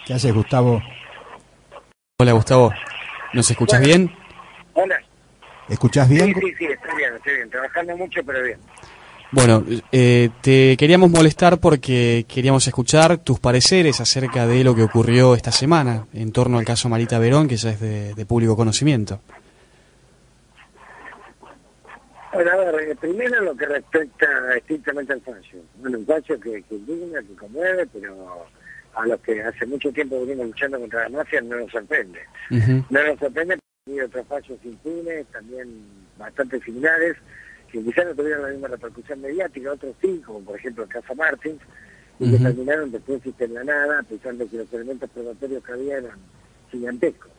¿Qué haces, Gustavo? Hola, Gustavo. ¿Nos escuchás bien? Hola. ¿Escuchás bien? Sí, estoy bien. Trabajando mucho, pero bien. Bueno, te queríamos molestar porque queríamos escuchar tus pareceres acerca de lo que ocurrió esta semana en torno al caso Marita Verón, que ya es de público conocimiento. Bueno, a ver, primero lo que respecta estrictamente al fallo. Bueno, un fallo que indigna, que conmueve, pero a los que hace mucho tiempo venimos luchando contra la mafia no nos sorprende. No nos sorprende porque hay otros fallos impunes, también bastante similares, que quizás no tuvieron la misma repercusión mediática, otros sí, como por ejemplo el caso Martins, y que terminaron después en la nada, a pesar de que los elementos probatorios que había eran gigantescos.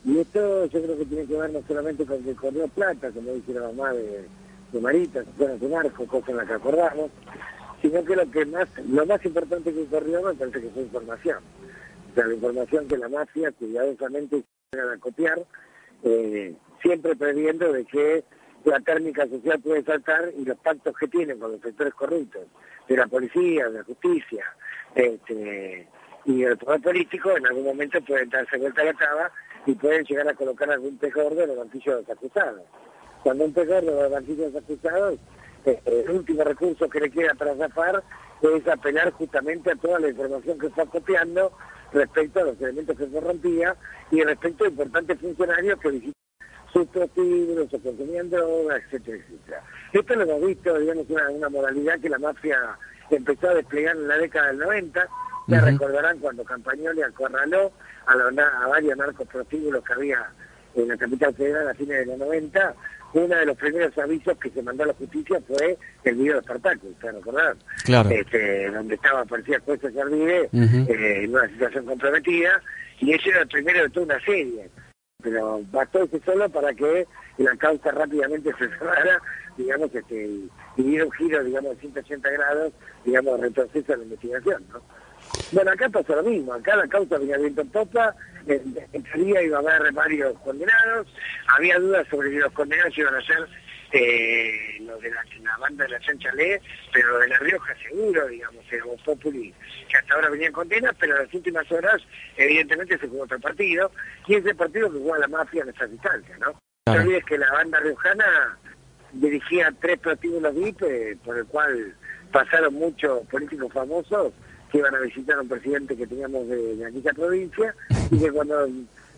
Y esto yo creo que tiene que ver no solamente con que corrió plata, como dice la mamá de Marita, se fueron a narco, cosa en la que acordamos, sino que lo más importante que corrió me parece que fue información. O sea, la información que la mafia cuidadosamente se a copiar, siempre previendo de que la térmica social puede saltar y los pactos que tienen con los sectores corruptos, de la policía, de la justicia, y el poder político, en algún momento pueden darse vuelta a la cava y pueden llegar a colocar algún pez gordo en el banquillo de los acusados. Cuando un pez gordo en el banquillo de los acusados, el último recurso que le queda para zafar es apelar justamente a toda la información que está copiando respecto a los elementos que corrompía y respecto a importantes funcionarios que visitan sus prostíbulos o consumían drogas, etcétera, etcétera. Esto lo hemos visto, digamos, una modalidad que la mafia empezó a desplegar en la década del 90. Ya recordarán cuando Campagnoli acorraló a varios narcos prostíbulos que había en la capital federal a fines de los 90. Uno de los primeros avisos que se mandó a la justicia fue el video de Espartaco, ¿ustedes recordarán? Claro. Donde aparecía el juez Servide en una situación comprometida, y ese era el primero de toda una serie. Pero bastó ese solo para que la causa rápidamente se cerrara, digamos, y diera un giro, digamos, de 180 grados, digamos, de retroceso a la investigación, ¿no? Bueno, acá pasó lo mismo, acá la causa venía viento en popa, en teoría iba a haber varios condenados, había dudas sobre si los condenados iban a ser los de la banda de la Chanchalé, pero los de La Rioja seguro, digamos, era Vox Populi, que hasta ahora venían condenas, pero en las últimas horas evidentemente se jugó otro partido, y ese partido que juega la mafia en esta distancia, ¿no? No te olvides que la banda riojana dirigía 3 prostíbulos VIP, por el cual pasaron muchos políticos famosos que iban a visitar a un presidente que teníamos de aquella provincia, y que cuando,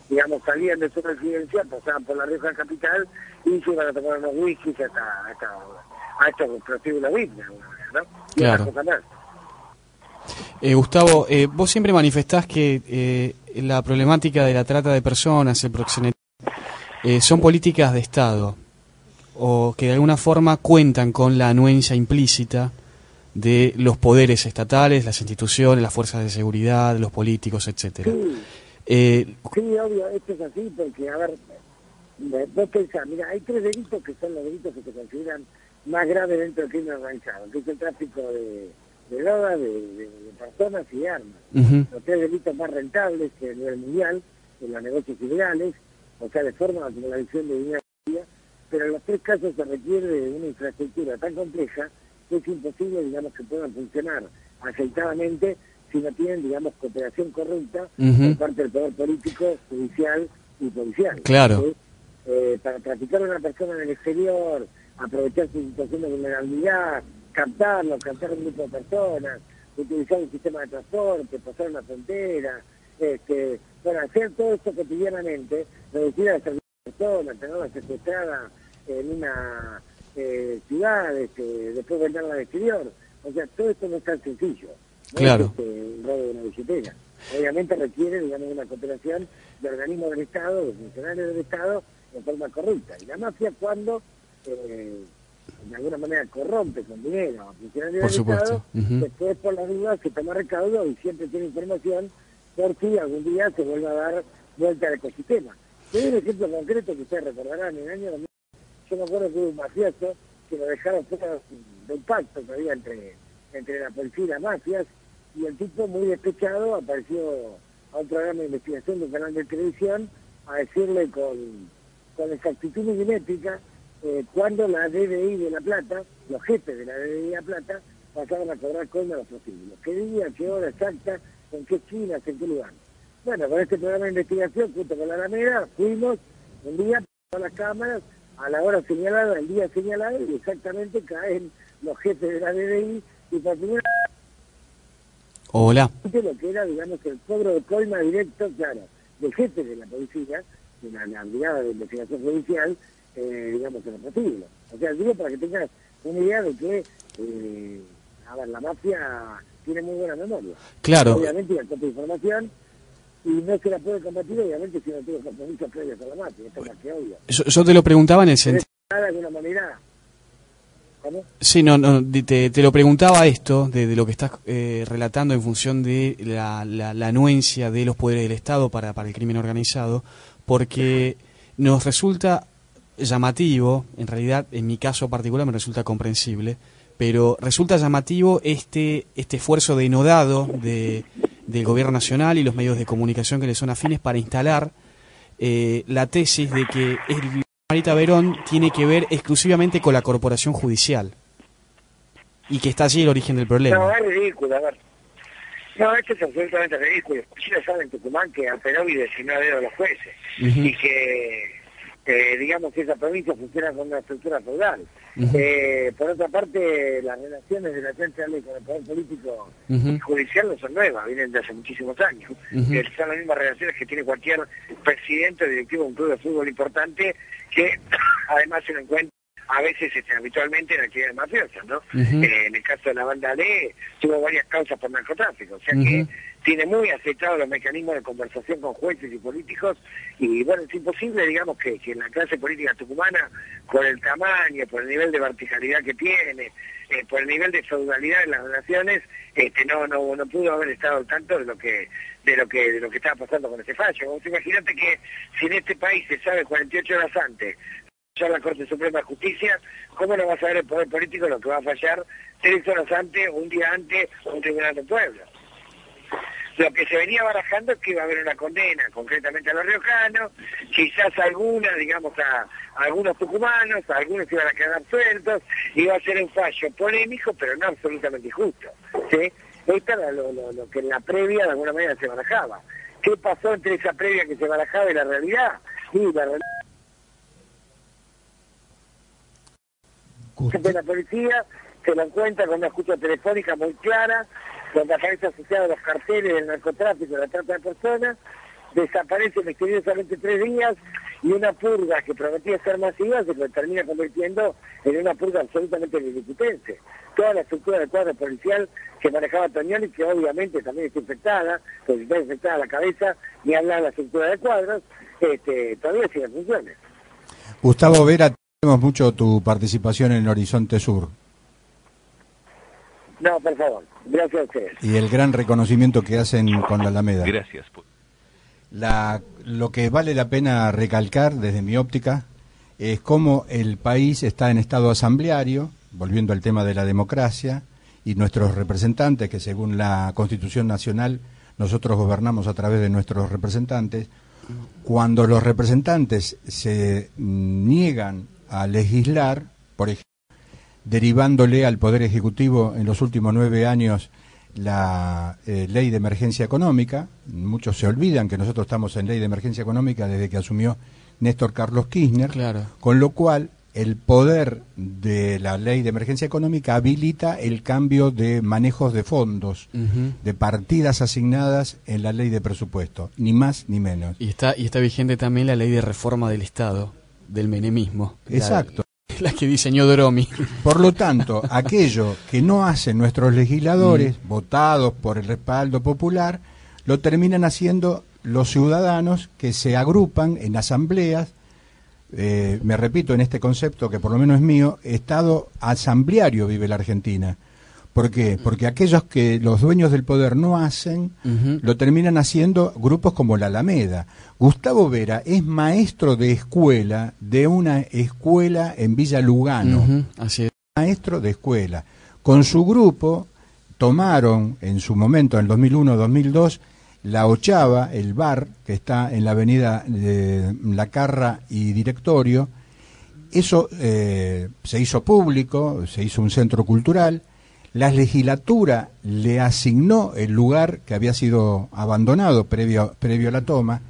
digamos, salían de su residencia pasaban por La Rioja capital y se iban a tomar unos whiskies a estos prostíbulos VIP, ¿no? Y claro. Cosa más. Gustavo, vos siempre manifestás que la problemática de la trata de personas, el proxenetismo, son políticas de Estado, o que de alguna forma cuentan con la anuencia implícita de los poderes estatales, las instituciones, las fuerzas de seguridad, los políticos, etcétera. Sí, obvio, esto es así porque, a ver, vos pensás, mira, hay 3 delitos que son los delitos que se consideran más grave dentro del crimen organizado, que es el tráfico de drogas, de personas y de armas. Los 3 delitos más rentables que a nivel mundial, en los negocios ilegales, o sea, de forma como la adicción de dinero, pero en los 3 casos se requiere de una infraestructura tan compleja que es imposible, digamos, que puedan funcionar aceitadamente si no tienen, digamos, cooperación corrupta por parte del poder político, judicial y policial. Claro. ¿Sí? Para traficar a una persona en el exterior, aprovechar su situación de vulnerabilidad, captar un grupo de personas, utilizar un sistema de transporte, pasar una frontera, bueno, hacer todo esto cotidianamente, reducir a esa persona, tenerla secuestrada en una ciudad, después venderla al exterior. O sea, todo esto no es tan sencillo. No claro. Es el robo de una billetera. Obviamente requiere, digamos, una cooperación de organismos del Estado, de funcionarios del Estado, de forma corrupta. Y la mafia cuando, de alguna manera, corrompe con dinero a funcionarios por del supuesto. Estado, después por las dudas se toma recaudo y siempre tiene información por si algún día se vuelva a dar vuelta al ecosistema. Te doy un ejemplo concreto que ustedes recordarán. En el año 2000, yo me acuerdo que hubo un mafioso que lo dejaron fuera del pacto que había entre la policía y las mafias, y el tipo, muy despechado, apareció a un programa de investigación de un canal de televisión a decirle con exactitud milimétrica cuando la DDI de La Plata, los jefes de la DDI de La Plata, pasaban a cobrar coima a los prostíbulos. ¿Qué día, qué hora exacta, en qué esquinas, en qué lugar? Bueno, con este programa de investigación, junto con la Alameda, fuimos un día a las cámaras, a la hora señalada, el día señalado, y exactamente caen los jefes de la DDI, y por primera Hola. lo que era, digamos, el cobro de coima directo, claro, del jefe de la policía, de la brigada de investigación judicial, digamos, en los prostíbulos. O sea, digo para que tengas una idea de que, a ver, la mafia tiene muy buena memoria. Claro. Obviamente, la copia de información, y no se la puede combatir, obviamente, si no tiene compromisos previos a la mafia. Esto es más que obvio. Yo te lo preguntaba en el sentido... De alguna manera... ¿Cómo? Sí, te lo preguntaba esto, de lo que estás relatando en función de la anuencia de los poderes del Estado para el crimen organizado, porque nos resulta llamativo, en realidad en mi caso particular me resulta comprensible, pero resulta llamativo este esfuerzo denodado del Gobierno Nacional y los medios de comunicación que le son afines para instalar la tesis de que el Marita Verón tiene que ver exclusivamente con la corporación judicial y que está allí el origen del problema. No, es ridículo, a ver. No, esto es absolutamente ridículo. Chile sabe en Tucumán que Amperovi designó a dedo a los jueces y que, digamos, esa provincia funciona con una estructura feudal. Por otra parte, las relaciones de la Agencia de Ley con el poder político y judicial no son nuevas, vienen de hace muchísimos años. Son las mismas relaciones que tiene cualquier presidente o directivo de un club de fútbol importante, que además se lo encuentra a veces habitualmente en actividades mafiosas, ¿no? En el caso de la banda D tuvo varias causas por narcotráfico, o sea que tiene muy aceptados los mecanismos de conversación con jueces y políticos, y bueno, es imposible, digamos, que en la clase política tucumana, por el tamaño, por el nivel de verticalidad que tiene, por el nivel de feudalidad de las relaciones, no pudo haber estado al tanto de lo que estaba pasando con ese fallo. Vos imaginate que si en este país se sabe 48 horas antes ya la Corte Suprema de Justicia, ¿cómo no va a saber el poder político lo que va a fallar 3 horas antes, un día antes, un tribunal de pueblo? Lo que se venía barajando es que iba a haber una condena, concretamente a los riojanos, quizás alguna, digamos, a algunos tucumanos, a algunos iban a quedar sueltos, iba a ser un fallo polémico, pero no absolutamente injusto, ¿sí? Esto era lo que en la previa de alguna manera se barajaba. ¿Qué pasó entre esa previa que se barajaba y la realidad? Sí, la realidad. De la policía se lo encuentra con una escucha telefónica muy clara, donde aparece asociado a los carteles del narcotráfico y la trata de personas, desaparece misteriosamente 3 días, y una purga que prometía ser masiva se termina convirtiendo en una purga absolutamente lilipitense. Toda la estructura del cuadro policial que manejaba Toñoli, que obviamente también está infectada, pues está infectada la cabeza, ni hablar de la estructura de cuadros, todavía sigue en funciones. Gustavo Vera, tenemos mucho tu participación en Horizonte Sur. No, por favor, gracias a ustedes. Y el gran reconocimiento que hacen con la Alameda. Gracias. Lo que vale la pena recalcar desde mi óptica es cómo el país está en estado asambleario, volviendo al tema de la democracia, y nuestros representantes, que según la Constitución Nacional nosotros gobernamos a través de nuestros representantes, cuando los representantes se niegan a legislar, por ejemplo, derivándole al Poder Ejecutivo en los últimos 9 años la ley de emergencia económica, muchos se olvidan que nosotros estamos en ley de emergencia económica desde que asumió Néstor Carlos Kirchner, claro. Con lo cual el poder de la ley de emergencia económica habilita el cambio de manejos de fondos, de partidas asignadas en la ley de presupuesto, ni más ni menos. Y está vigente también la ley de reforma del Estado, del menemismo. Exacto. La que diseñó Dromi. Por lo tanto, aquello que no hacen nuestros legisladores, votados por el respaldo popular, lo terminan haciendo los ciudadanos que se agrupan en asambleas. Me repito en este concepto que por lo menos es mío, estado asambleario vive la Argentina. ¿Por qué? Porque aquellos que los dueños del poder no hacen, lo terminan haciendo grupos como la Alameda. Gustavo Vera es maestro de escuela de una escuela en Villa Lugano. Así es. Maestro de escuela. Con su grupo tomaron en su momento, en el 2001-2002, La Ochava, el bar que está en la avenida La Carra y Directorio. Eso se hizo público, se hizo un centro cultural. La legislatura le asignó el lugar que había sido abandonado previo a la toma,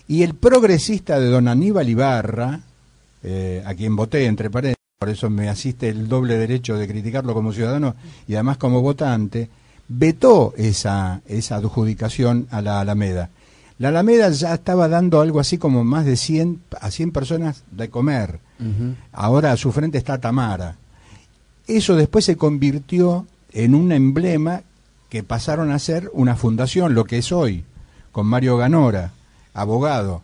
y el progresista de don Aníbal Ibarra, a quien voté entre paréntesis, por eso me asiste el doble derecho de criticarlo como ciudadano y además como votante, vetó esa adjudicación a la Alameda. La Alameda ya estaba dando algo así como más de 100 personas de comer. Ahora a su frente está Tamara. Eso después se convirtió en un emblema que pasaron a ser una fundación, lo que es hoy, con Mario Ganora, abogado,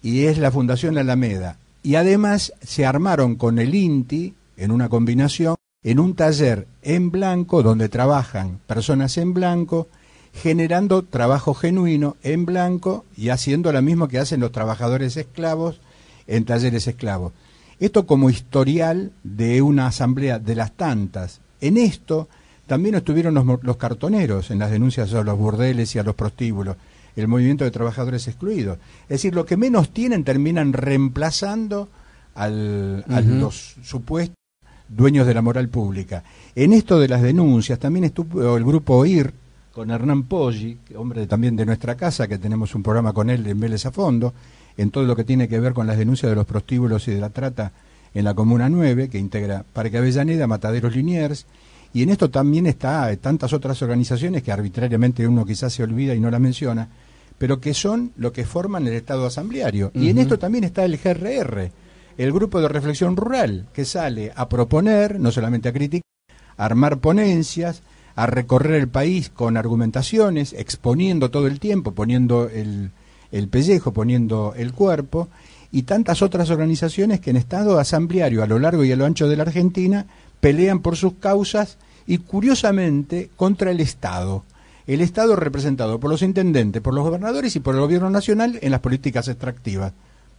y es la Fundación Alameda. Y además se armaron con el INTI, en una combinación, en un taller en blanco, donde trabajan personas en blanco, generando trabajo genuino en blanco y haciendo lo mismo que hacen los trabajadores esclavos en talleres esclavos. Esto como historial de una asamblea de las tantas. En esto también estuvieron los cartoneros en las denuncias a los burdeles y a los prostíbulos, el movimiento de trabajadores excluidos. Es decir, lo que menos tienen terminan reemplazando a los supuestos dueños de la moral pública. En esto de las denuncias también estuvo el grupo OIR con Hernán Poggi, hombre también de nuestra casa, que tenemos un programa con él en Vélez a Fondo, en todo lo que tiene que ver con las denuncias de los prostíbulos y de la trata en la Comuna 9, que integra Parque Avellaneda, Mataderos Liniers, y en esto también está tantas otras organizaciones que arbitrariamente uno quizás se olvida y no las menciona, pero que son lo que forman el Estado asambleario. Y en esto también está el GRR, el Grupo de Reflexión Rural, que sale a proponer, no solamente a criticar, a armar ponencias, a recorrer el país con argumentaciones, exponiendo todo el tiempo, poniendo el pellejo, poniendo el cuerpo, y tantas otras organizaciones que en estado asambleario a lo largo y a lo ancho de la Argentina pelean por sus causas y curiosamente contra el Estado representado por los intendentes, por los gobernadores y por el gobierno nacional en las políticas extractivas,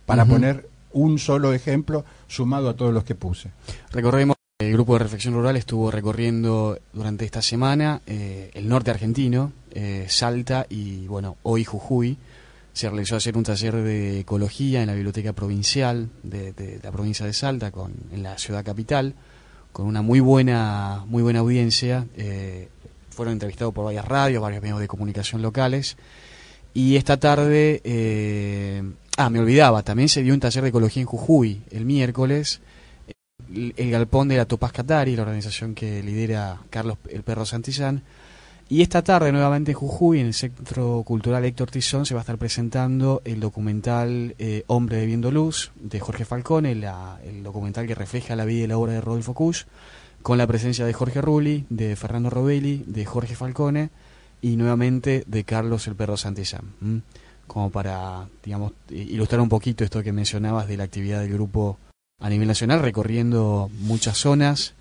para poner un solo ejemplo sumado a todos los que puse. Recordemos que el Grupo de Reflexión Rural estuvo recorriendo durante esta semana el norte argentino, Salta y bueno, hoy Jujuy. Se realizó ayer un taller de ecología en la Biblioteca Provincial de la provincia de Salta, en la ciudad capital, con una muy buena audiencia. Fueron entrevistados por varias radios, varios medios de comunicación locales. Y esta tarde, me olvidaba, también se dio un taller de ecología en Jujuy el miércoles. El galpón de la Topaz Catari, la organización que lidera Carlos el Perro Santillán. Y esta tarde, nuevamente en Jujuy, en el Centro Cultural Héctor Tizón, se va a estar presentando el documental Hombre de Viendo Luz, de Jorge Falcone, el documental que refleja la vida y la obra de Rodolfo Kusch, con la presencia de Jorge Rulli, de Fernando Robelli, de Jorge Falcone y nuevamente de Carlos el Perro Santillán. Como para, digamos, ilustrar un poquito esto que mencionabas de la actividad del grupo a nivel nacional, recorriendo muchas zonas.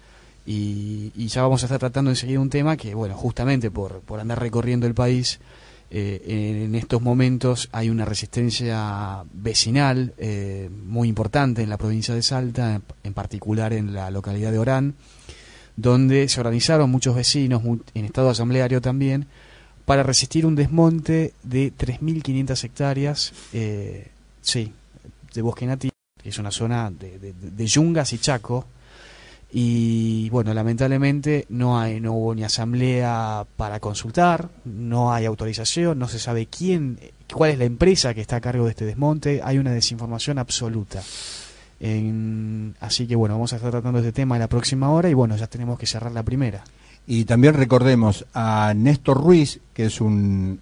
Y ya vamos a estar tratando enseguida un tema que, bueno, justamente por andar recorriendo el país En estos momentos hay una resistencia vecinal muy importante en la provincia de Salta, en particular en la localidad de Orán, donde se organizaron muchos vecinos, en estado asambleario también, para resistir un desmonte de 3.500 hectáreas de bosque nativo, que es una zona de yungas y chaco. Y bueno, lamentablemente no hubo ni asamblea para consultar, no hay autorización, no se sabe cuál es la empresa que está a cargo de este desmonte, hay una desinformación absoluta. Así que bueno, vamos a estar tratando este tema en la próxima hora y bueno, ya tenemos que cerrar la primera. Y también recordemos a Néstor Ruiz, que es un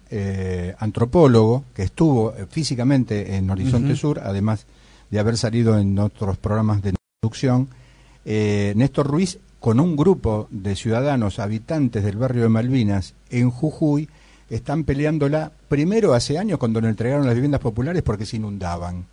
antropólogo que estuvo físicamente en Horizonte Sur, además de haber salido en otros programas de producción. Néstor Ruiz, con un grupo de ciudadanos habitantes del barrio de Malvinas en Jujuy, están peleándola primero hace años cuando le entregaron las viviendas populares porque se inundaban.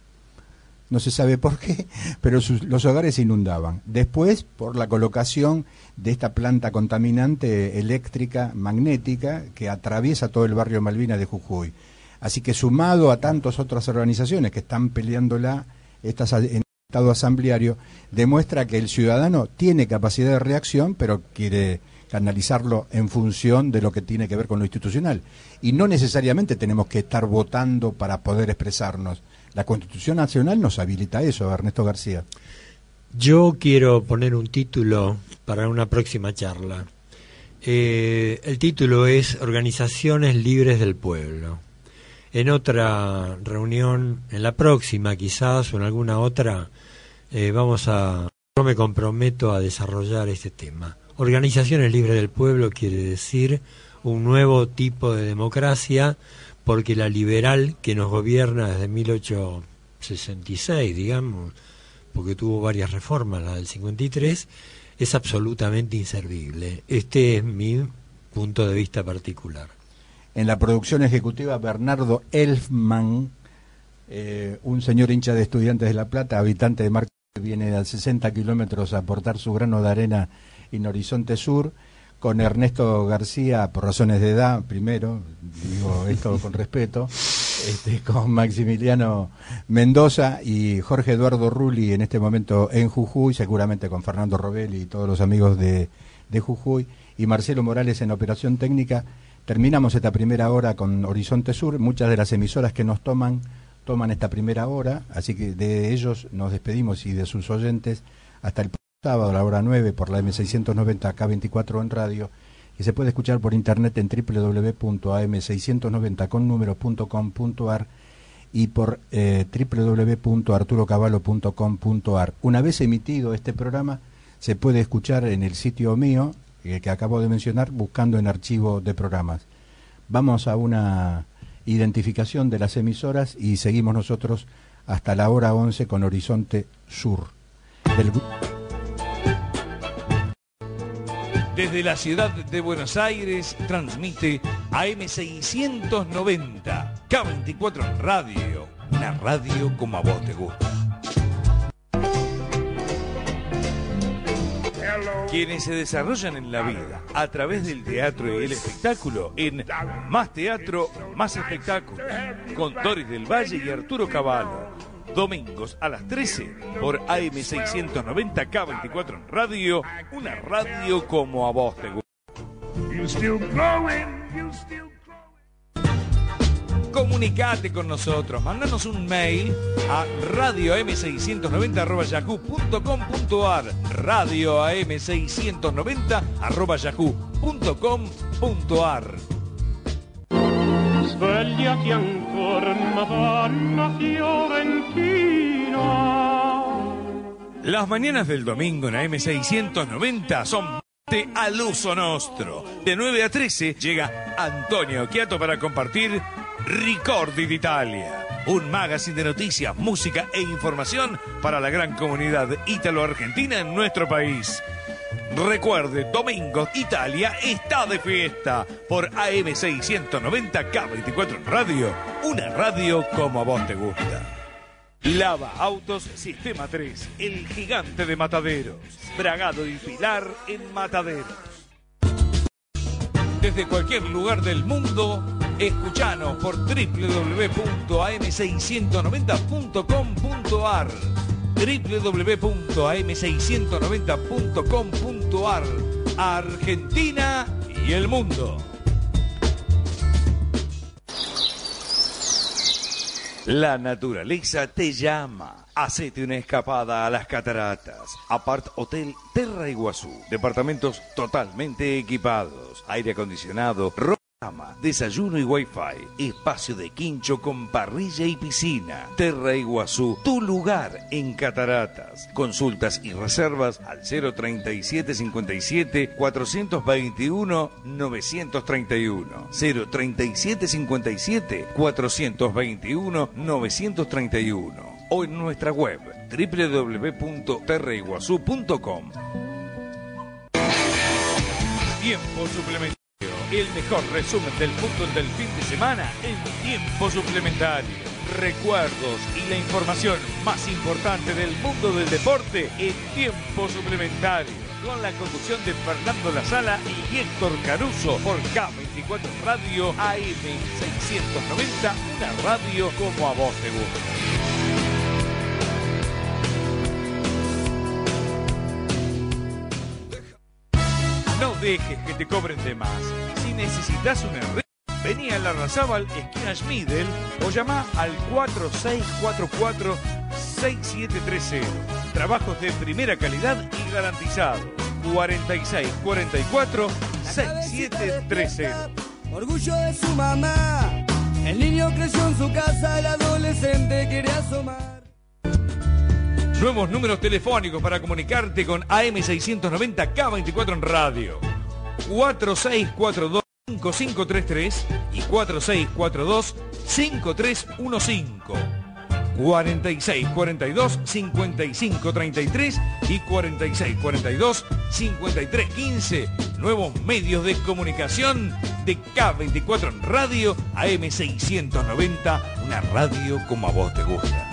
No se sabe por qué, pero los hogares se inundaban. Después, por la colocación de esta planta contaminante eléctrica magnética que atraviesa todo el barrio de Malvinas de Jujuy. Así que sumado a tantas otras organizaciones que están peleándola en estado asambleario, demuestra que el ciudadano tiene capacidad de reacción, pero quiere canalizarlo en función de lo que tiene que ver con lo institucional. Y no necesariamente tenemos que estar votando para poder expresarnos. La Constitución Nacional nos habilita eso, Ernesto García. Yo quiero poner un título para una próxima charla. El título es Organizaciones Libres del Pueblo. En otra reunión, en la próxima quizás, o en alguna otra, yo me comprometo a desarrollar este tema. Organizaciones Libres del Pueblo quiere decir un nuevo tipo de democracia, porque la liberal que nos gobierna desde 1866, digamos, porque tuvo varias reformas, la del 53, es absolutamente inservible. Este es mi punto de vista particular. En la producción ejecutiva, Bernardo Elfman, un señor hincha de Estudiantes de La Plata, habitante de Marco, que viene a 60 kilómetros a aportar su grano de arena en Horizonte Sur, con Ernesto García, por razones de edad, primero, digo esto con respeto, con Maximiliano Mendoza y Jorge Eduardo Rulli en este momento en Jujuy, seguramente con Fernando Robelli y todos los amigos de Jujuy, y Marcelo Morales en operación técnica. Terminamos esta primera hora con Horizonte Sur. Muchas de las emisoras que nos toman esta primera hora, así que de ellos nos despedimos y de sus oyentes hasta el sábado a la hora 9 por la M690 K24 en radio, y se puede escuchar por internet en www.am690.com.ar y por www.arturocavallo.com.ar. Una vez emitido este programa, se puede escuchar en el sitio mío, que acabo de mencionar, buscando en archivo de programas. Vamos a una identificación de las emisoras y seguimos nosotros hasta la hora 11 con Horizonte Sur. Desde la ciudad de Buenos Aires transmite AM690, K24 en radio, una radio como a vos te gusta. Quienes se desarrollan en la vida a través del teatro y el espectáculo en Más Teatro, Más Espectáculo, con Doris del Valle y Arturo Cavallo. Domingos a las 13 por AM690 K24 en radio, una radio como a vos te gusta. Comunicate con nosotros, mandanos un mail a radioam690@yahoo.com.ar, radioam690@yahoo.com.ar. Svegliati ancora, Madonna Fiorentina. Las mañanas del domingo en AM690 son al uso nostro. De 9 a 13 llega Antonio Chiato para compartir Ricordi d'Italia, un magazine de noticias, música e información para la gran comunidad ítalo-argentina en nuestro país. Recuerde, domingos, Italia está de fiesta por AM690 K24 en radio, una radio como a vos te gusta. Lava Autos Sistema 3, el gigante de Mataderos. Bragado y Pilar en Mataderos. Desde cualquier lugar del mundo, Escuchanos por www.am690.com.ar www.am690.com.ar Argentina y el mundo. La naturaleza te llama. Hacete una escapada a las cataratas. Apart Hotel Terra Iguazú. Departamentos totalmente equipados. Aire acondicionado, cama, desayuno y wifi. Espacio de quincho con parrilla y piscina. Terra Iguazú, tu lugar en cataratas. Consultas y reservas al 03757 421 931. 03757 421 931. O en nuestra web www.terraiguazú.com. Tiempo suplementario. El mejor resumen del fútbol del fin de semana en tiempo suplementario. Recuerdos y la información más importante del mundo del deporte en tiempo suplementario. Con la conducción de Fernando La Sala y Héctor Caruso por K24 Radio AM690, una radio como a vos te gusta. No dejes que te cobren de más. Si necesitas un enrique, vení a Larrazábal, esquina Schmidel, o llama al 4644-6730. Trabajos de primera calidad y garantizados. 4644-6730. Orgullo de su mamá. El niño creció en su casa, el adolescente quiere asomar. Nuevos números telefónicos para comunicarte con AM690 K24 en radio. 4642-5533 y 4642-5315. 4642-5533 y 4642-5315. Nuevos medios de comunicación de K24 en radio, AM690, una radio como a vos te gusta.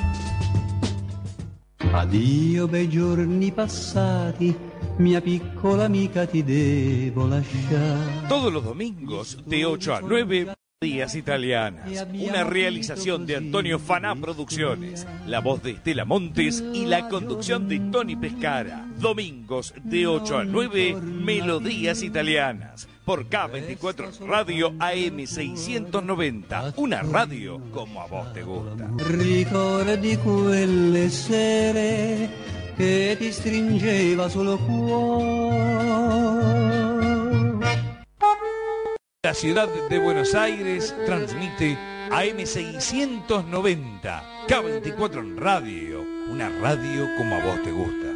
Addio bei giorni passati, mia piccola amica ti devo lasciare. Todos los domingos de 8 a 9, Días Italianas. Una realización de Antonio Faná Producciones. La voz de Estela Montes y la conducción de Tony Pescara. Domingos de 8 a 9, Melodías Italianas. Por K24 Radio AM690. Una radio como a vos te gusta. Ricordi quelle sere che ti stringeva sul cuore. La ciudad de Buenos Aires transmite AM690. K24 en radio. Una radio como a vos te gusta.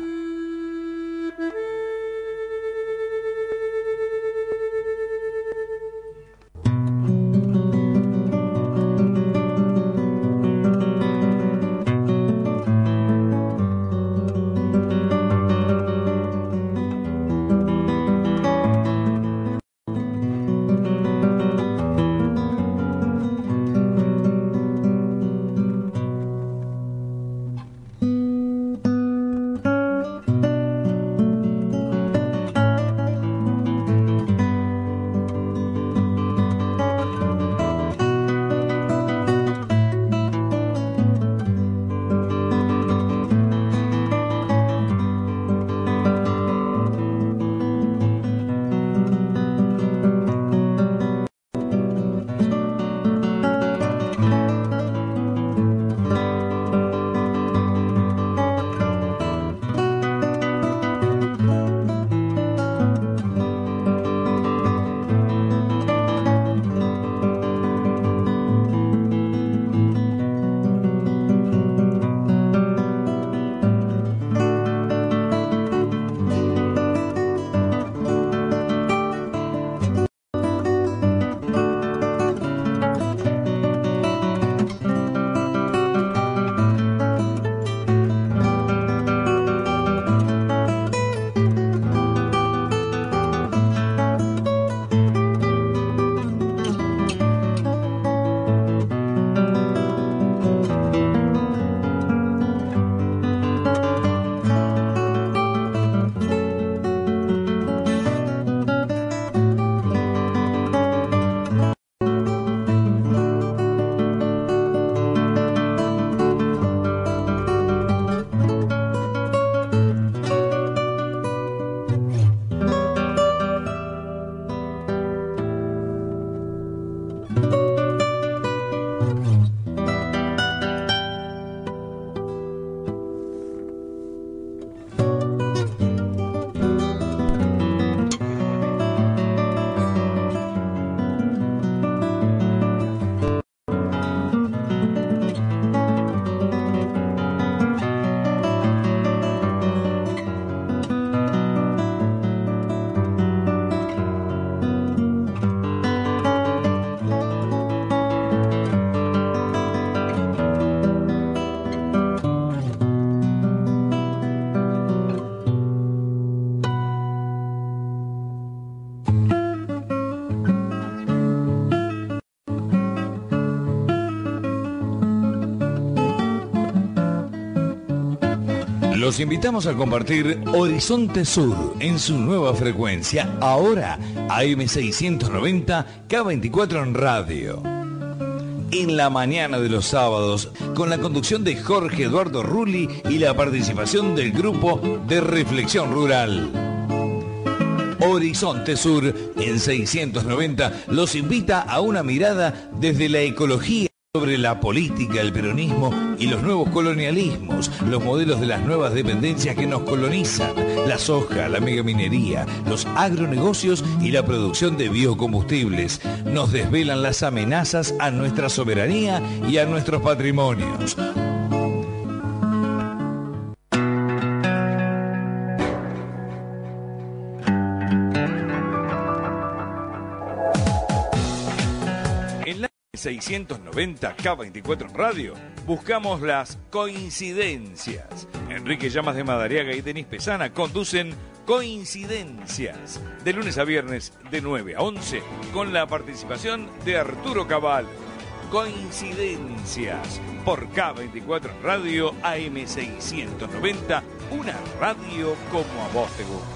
Los invitamos a compartir Horizonte Sur en su nueva frecuencia, ahora AM690 K24 en radio. En la mañana de los sábados, con la conducción de Jorge Eduardo Rulli y la participación del grupo de Reflexión Rural. Horizonte Sur en 690 los invita a una mirada desde la ecología sobre la política, el peronismo y los nuevos colonialismos, los modelos de las nuevas dependencias que nos colonizan, la soja, la megaminería, los agronegocios y la producción de biocombustibles. Nos desvelan las amenazas a nuestra soberanía y a nuestros patrimonios. En la 690 K24 en radio buscamos las coincidencias. Enrique Llamas de Madariaga y Denis Pesana conducen Coincidencias de lunes a viernes de 9 a 11 con la participación de Arturo Cavallo. Coincidencias por K24 en radio AM690, una radio como a vos te gusta.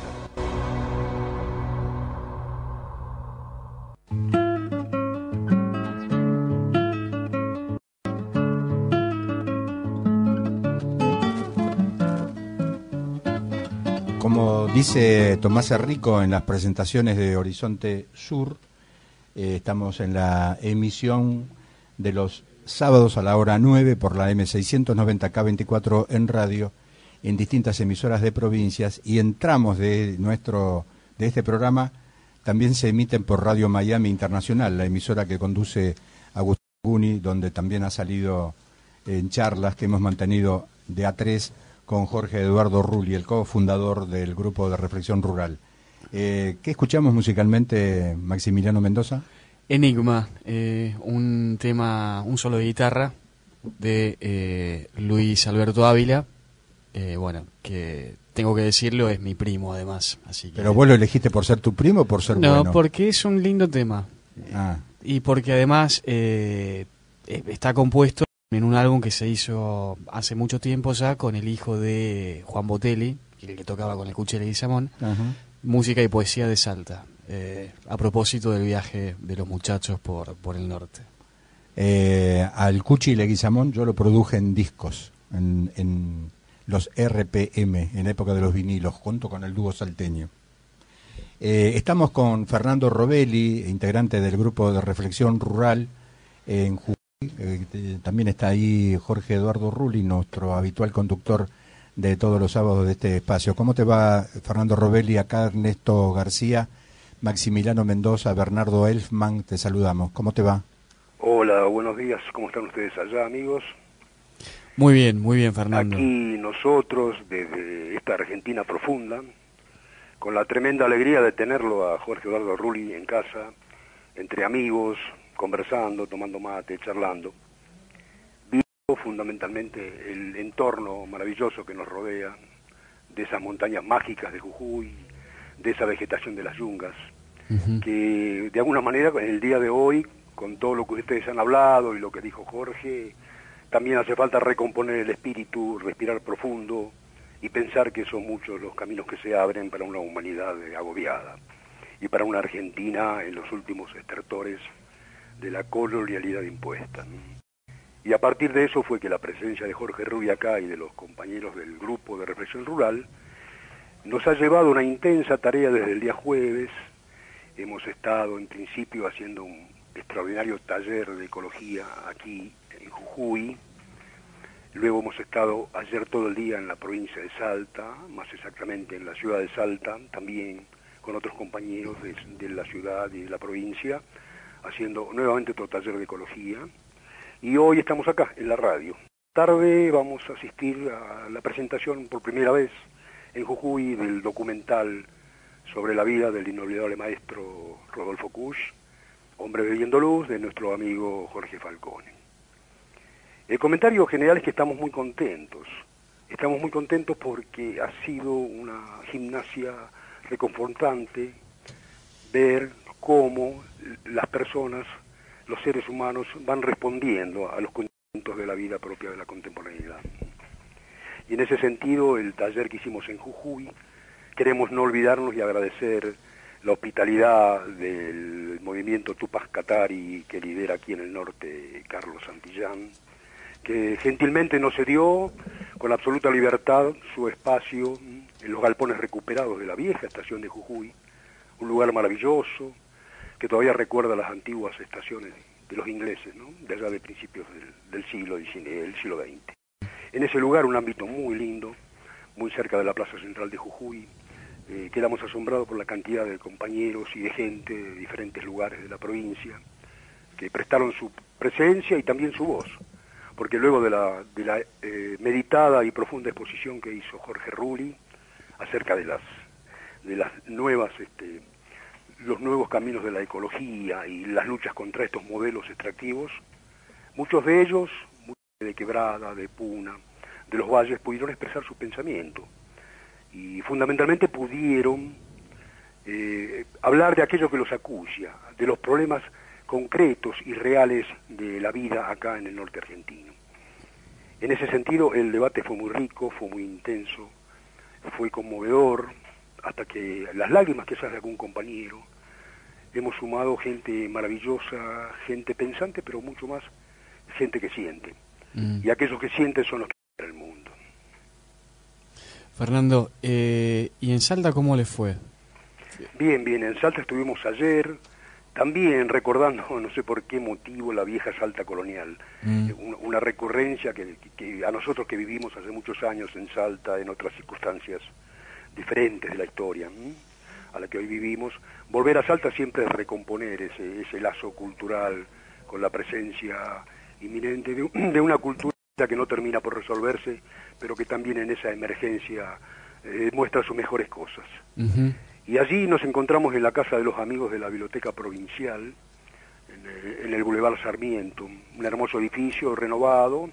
Como dice Tomás Errico en las presentaciones de Horizonte Sur, estamos en la emisión de los sábados a la hora 9 por la M690 K24 en radio, en distintas emisoras de provincias, y entramos de este programa, también se emiten por Radio Miami Internacional, la emisora que conduce Agustín Guni, donde también ha salido en charlas que hemos mantenido de A3 con Jorge Eduardo Rulli, el cofundador del grupo de Reflexión Rural. ¿Qué escuchamos musicalmente, Maximiliano Mendoza? Enigma, un tema, un solo de guitarra de Luis Alberto Ávila, bueno, que tengo que decirlo, es mi primo además. Así que... ¿Pero vos lo elegiste por ser tu primo o por ser bueno? No, porque es un lindo tema. Y porque además está compuesto en un álbum que se hizo hace mucho tiempo ya con el hijo de Juan Botelli, el que tocaba con el Cuchi Leguizamón, música y poesía de Salta, a propósito del viaje de los muchachos por el norte. Al Cuchi Leguizamón yo lo produje en discos, en los RPM, en la época de los vinilos, junto con el dúo salteño. Estamos con Fernando Robelli, integrante del grupo de Reflexión Rural en Jujuy. También está ahí Jorge Eduardo Rulli, nuestro habitual conductor de todos los sábados de este espacio. ¿Cómo te va, Fernando Robelli? Acá Ernesto García, Maximiliano Mendoza, Bernardo Elfman, te saludamos. ¿Cómo te va? Hola, buenos días. ¿Cómo están ustedes allá, amigos? Muy bien, Fernando. Aquí nosotros, desde esta Argentina profunda, con la tremenda alegría de tenerlo a Jorge Eduardo Rulli en casa, entre amigos, conversando, tomando mate, charlando, viendo fundamentalmente el entorno maravilloso que nos rodea, de esas montañas mágicas de Jujuy, de esa vegetación de las yungas, que de alguna manera en el día de hoy, con todo lo que ustedes han hablado y lo que dijo Jorge, también hace falta recomponer el espíritu, respirar profundo y pensar que son muchos los caminos que se abren para una humanidad agobiada y para una Argentina en los últimos estertores de la colonialidad impuesta. Y a partir de eso fue que la presencia de Jorge Rulli acá y de los compañeros del grupo de Reflexión Rural nos ha llevado a una intensa tarea desde el día jueves. Hemos estado en principio haciendo un extraordinario taller de ecología aquí en Jujuy. Luego hemos estado ayer todo el día en la provincia de Salta, más exactamente en la ciudad de Salta, también con otros compañeros de la ciudad y de la provincia, haciendo nuevamente otro taller de ecología, y hoy estamos acá, en la radio. Tarde vamos a asistir a la presentación por primera vez en Jujuy del documental sobre la vida del inolvidable maestro Rodolfo Kusch, Hombre bebiendo luz, de nuestro amigo Jorge Falcone. El comentario general es que estamos muy contentos porque ha sido una gimnasia reconfortante ver cómo las personas, los seres humanos, van respondiendo a los condicionamientos de la vida propia de la contemporaneidad. Y en ese sentido, el taller que hicimos en Jujuy, queremos no olvidarnos y agradecer la hospitalidad del movimiento Tupac Katari que lidera aquí en el norte Carlos Santillán, que gentilmente nos cedió con absoluta libertad su espacio en los galpones recuperados de la vieja estación de Jujuy, un lugar maravilloso que todavía recuerda las antiguas estaciones de los ingleses, ¿no?, de allá de principios del siglo XIX, del siglo XX. En ese lugar, un ámbito muy lindo, muy cerca de la Plaza Central de Jujuy, quedamos asombrados por la cantidad de compañeros y de gente de diferentes lugares de la provincia que prestaron su presencia y también su voz, porque luego de la meditada y profunda exposición que hizo Jorge Rulli acerca de las nuevas los nuevos caminos de la ecología y las luchas contra estos modelos extractivos, muchos de ellos, de Quebrada, de Puna, de los valles, pudieron expresar su pensamiento y fundamentalmente pudieron hablar de aquello que los acucia, de los problemas concretos y reales de la vida acá en el norte argentino. En ese sentido, el debate fue muy rico, fue muy intenso, fue conmovedor, hasta que las lágrimas quizás de algún compañero. Hemos sumado gente maravillosa, gente pensante, pero mucho más gente que siente. Y aquellos que sienten son los que cambian el mundo. Fernando, ¿y en Salta cómo les fue? Bien, en Salta estuvimos ayer, también recordando, no sé por qué motivo, la vieja Salta colonial. Una recurrencia que a nosotros que vivimos hace muchos años en Salta, en otras circunstancias diferentes de la historia a la que hoy vivimos, volver a Salta siempre es recomponer ese lazo cultural con la presencia inminente de una cultura que no termina por resolverse, pero que también en esa emergencia muestra sus mejores cosas. Y allí nos encontramos en la Casa de los Amigos de la Biblioteca Provincial, en el Boulevard Sarmiento, un hermoso edificio renovado,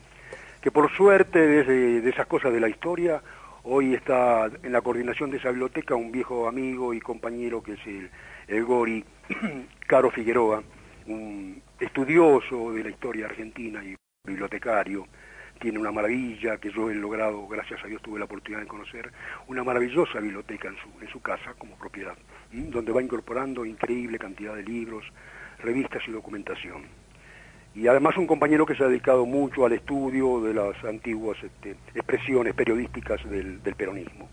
que por suerte de esas cosas de la historia, hoy está en la coordinación de esa biblioteca un viejo amigo y compañero que es el Gori Caro Figueroa, un estudioso de la historia argentina y bibliotecario. Tiene una maravilla que yo he logrado, gracias a Dios tuve la oportunidad de conocer, una maravillosa biblioteca en su casa como propiedad, donde va incorporando increíble cantidad de libros, revistas y documentación. Y además un compañero que se ha dedicado mucho al estudio de las antiguas expresiones periodísticas del peronismo.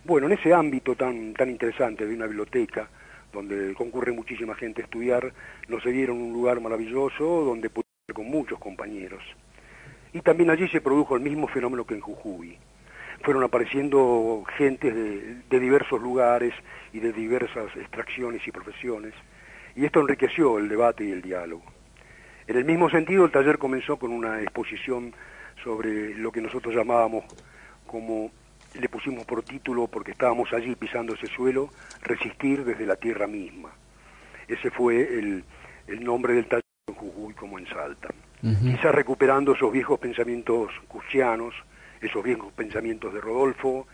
Bueno, en ese ámbito tan interesante de una biblioteca, donde concurre muchísima gente a estudiar, nos cedieron un lugar maravilloso donde pude estar con muchos compañeros. Y también allí se produjo el mismo fenómeno que en Jujuy. Fueron apareciendo gentes de diversos lugares y de diversas extracciones y profesiones, y esto enriqueció el debate y el diálogo. En el mismo sentido, el taller comenzó con una exposición sobre lo que nosotros llamábamos, como le pusimos por título, porque estábamos allí pisando ese suelo, resistir desde la tierra misma. Ese fue el nombre del taller en Jujuy como en Salta. Quizás recuperando esos viejos pensamientos cuchianos, esos viejos pensamientos de Rodolfo,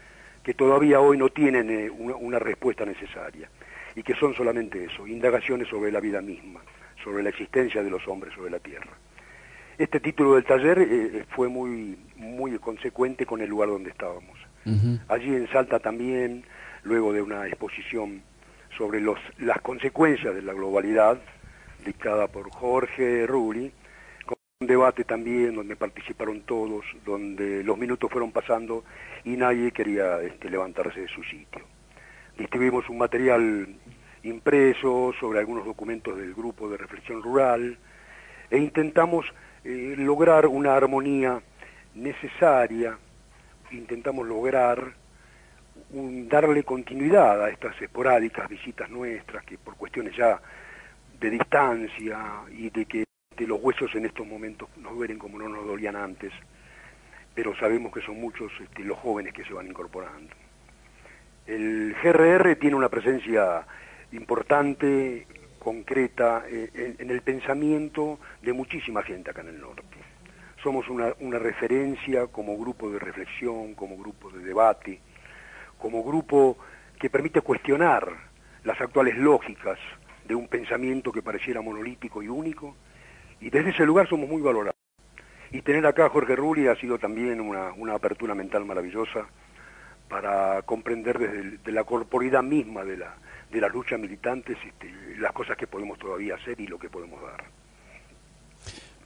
que todavía hoy no tienen una respuesta necesaria, y que son solamente eso, indagaciones sobre la vida misma, sobre la existencia de los hombres sobre la tierra. Este título del taller fue muy consecuente con el lugar donde estábamos. Allí en Salta también, luego de una exposición sobre las consecuencias de la globalidad, dictada por Jorge Rulli, con un debate también donde participaron todos, donde los minutos fueron pasando y nadie quería levantarse de su sitio. Distribuimos un material impreso sobre algunos documentos del grupo de reflexión rural e intentamos lograr una armonía necesaria, intentamos lograr darle continuidad a estas esporádicas visitas nuestras que por cuestiones ya de distancia y de que los huesos en estos momentos nos duelen como no nos dolían antes, pero sabemos que son muchos los jóvenes que se van incorporando. El GRR tiene una presencia importante, concreta, en el pensamiento de muchísima gente acá en el norte. Somos una referencia como grupo de reflexión, como grupo de debate, como grupo que permite cuestionar las actuales lógicas de un pensamiento que pareciera monolítico y único, y desde ese lugar somos muy valorados. Y tener acá a Jorge Rulli ha sido también una apertura mental maravillosa para comprender desde la corporidad misma de las luchas militantes las cosas que podemos todavía hacer y lo que podemos dar.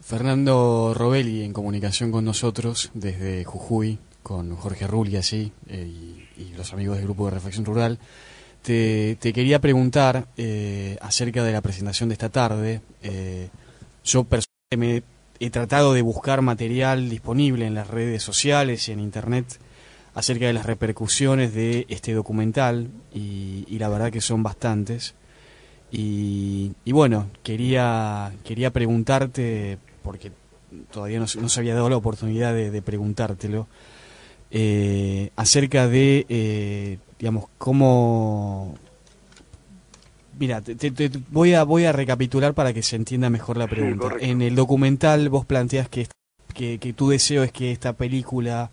Fernando Robelli en comunicación con nosotros desde Jujuy, con Jorge Rulli allí y los amigos del Grupo de Reflexión Rural. Te quería preguntar acerca de la presentación de esta tarde. Yo personalmente he tratado de buscar material disponible en las redes sociales y en internet acerca de las repercusiones de este documental y la verdad que son bastantes. Y bueno, quería preguntarte, porque todavía no se había dado la oportunidad de preguntártelo, acerca de, digamos, cómo... Mira, voy a recapitular para que se entienda mejor la pregunta. Sí, en el documental vos planteas que tu deseo es que esta película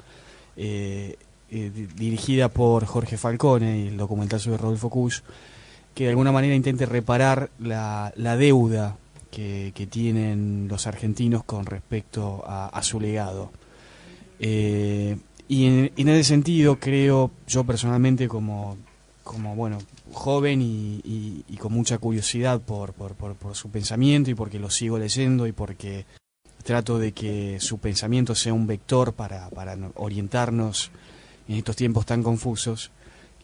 dirigida por Jorge Falcone, y el documental sobre Rodolfo Kusch, que de alguna manera intente reparar la deuda que tienen los argentinos con respecto a su legado. Y en ese sentido creo, yo personalmente como bueno, joven y con mucha curiosidad por su pensamiento, y porque lo sigo leyendo y porque trato de que su pensamiento sea un vector para orientarnos en estos tiempos tan confusos,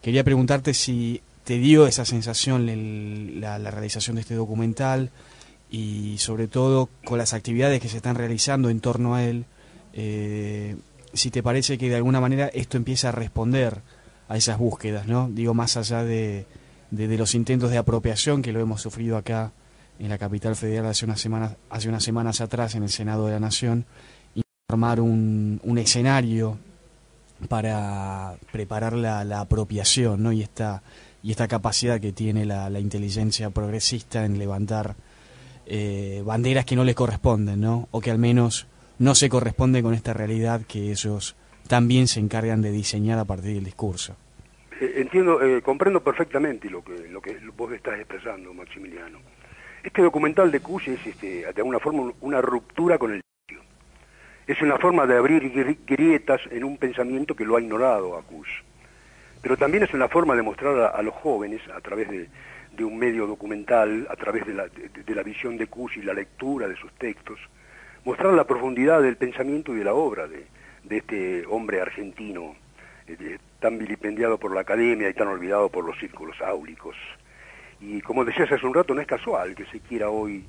quería preguntarte si te dio esa sensación la realización de este documental, y sobre todo con las actividades que se están realizando en torno a él, si te parece que de alguna manera esto empieza a responder a esas búsquedas, ¿no? Digo, más allá de los intentos de apropiación que lo hemos sufrido acá en la capital federal hace unas semanas atrás en el Senado de la Nación, y formar un escenario para preparar la apropiación, ¿no? y esta capacidad que tiene la inteligencia progresista en levantar banderas que no les corresponden, ¿no? O que al menos no se corresponden con esta realidad que ellos también se encargan de diseñar a partir del discurso. Entiendo, comprendo perfectamente lo que vos estás expresando, Maximiliano. Este documental de Kusch es de alguna forma una ruptura con el sitio. Es una forma de abrir grietas en un pensamiento que lo ha ignorado a Kusch. Pero también es una forma de mostrar a los jóvenes, a través de un medio documental, a través de la visión de Kusch y la lectura de sus textos, mostrar la profundidad del pensamiento y de la obra de este hombre argentino, tan vilipendiado por la academia y tan olvidado por los círculos áulicos. Y como decías hace un rato, no es casual que se quiera hoy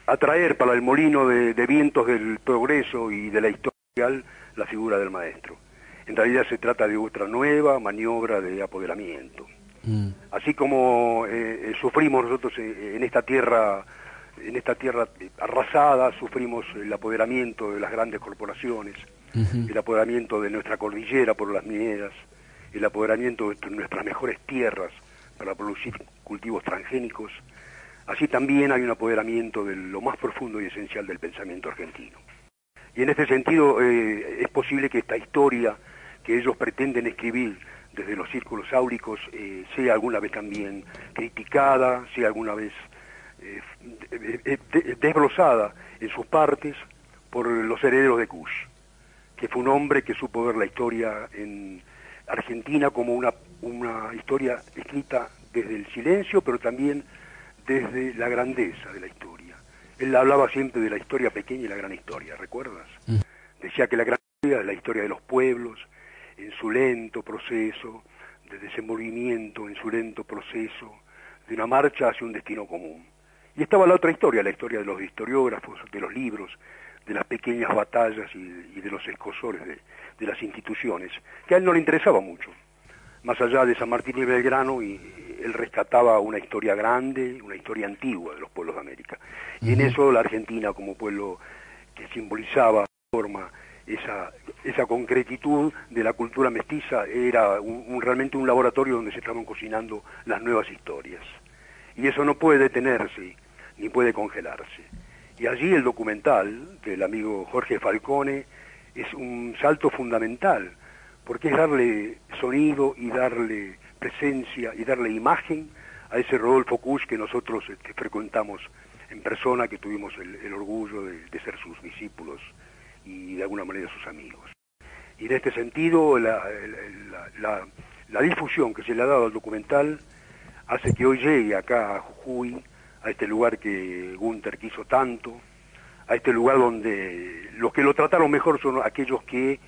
atraer para el molino de vientos del progreso y de la historia la figura del maestro. En realidad se trata de otra nueva maniobra de apoderamiento. Así como sufrimos nosotros en esta tierra arrasada, sufrimos el apoderamiento de las grandes corporaciones, el apoderamiento de nuestra cordillera por las mineras, el apoderamiento de nuestras mejores tierras para producir cultivos transgénicos. Así también hay un apoderamiento de lo más profundo y esencial del pensamiento argentino. Y en este sentido es posible que esta historia que ellos pretenden escribir desde los círculos áulicos sea alguna vez también criticada, sea alguna vez desglosada en sus partes por los herederos de Kusch, que fue un hombre que supo ver la historia en Argentina como una historia escrita desde el silencio, pero también desde la grandeza de la historia. Él hablaba siempre de la historia pequeña y la gran historia, ¿recuerdas? Decía que la gran historia es la historia de los pueblos, en su lento proceso de desenvolvimiento, en su lento proceso de una marcha hacia un destino común. Y estaba la otra historia, la historia de los historiógrafos, de los libros, de las pequeñas batallas y de los escosores de las instituciones, que a él no le interesaba mucho. Más allá de San Martín y Belgrano, y él rescataba una historia grande, una historia antigua de los pueblos de América. Y en eso la Argentina, como pueblo que simbolizaba de forma esa concretitud de la cultura mestiza, era realmente un laboratorio donde se estaban cocinando las nuevas historias. Y eso no puede detenerse, ni puede congelarse. Y allí el documental del amigo Jorge Falcone es un salto fundamental, porque es darle sonido y darle presencia y darle imagen a ese Rodolfo Kusch que nosotros frecuentamos en persona, que tuvimos el orgullo de ser sus discípulos y de alguna manera sus amigos. Y en este sentido, la difusión que se le ha dado al documental hace que hoy llegue acá a Jujuy, a este lugar que Gunther quiso tanto, a este lugar donde los que lo trataron mejor son aquellos que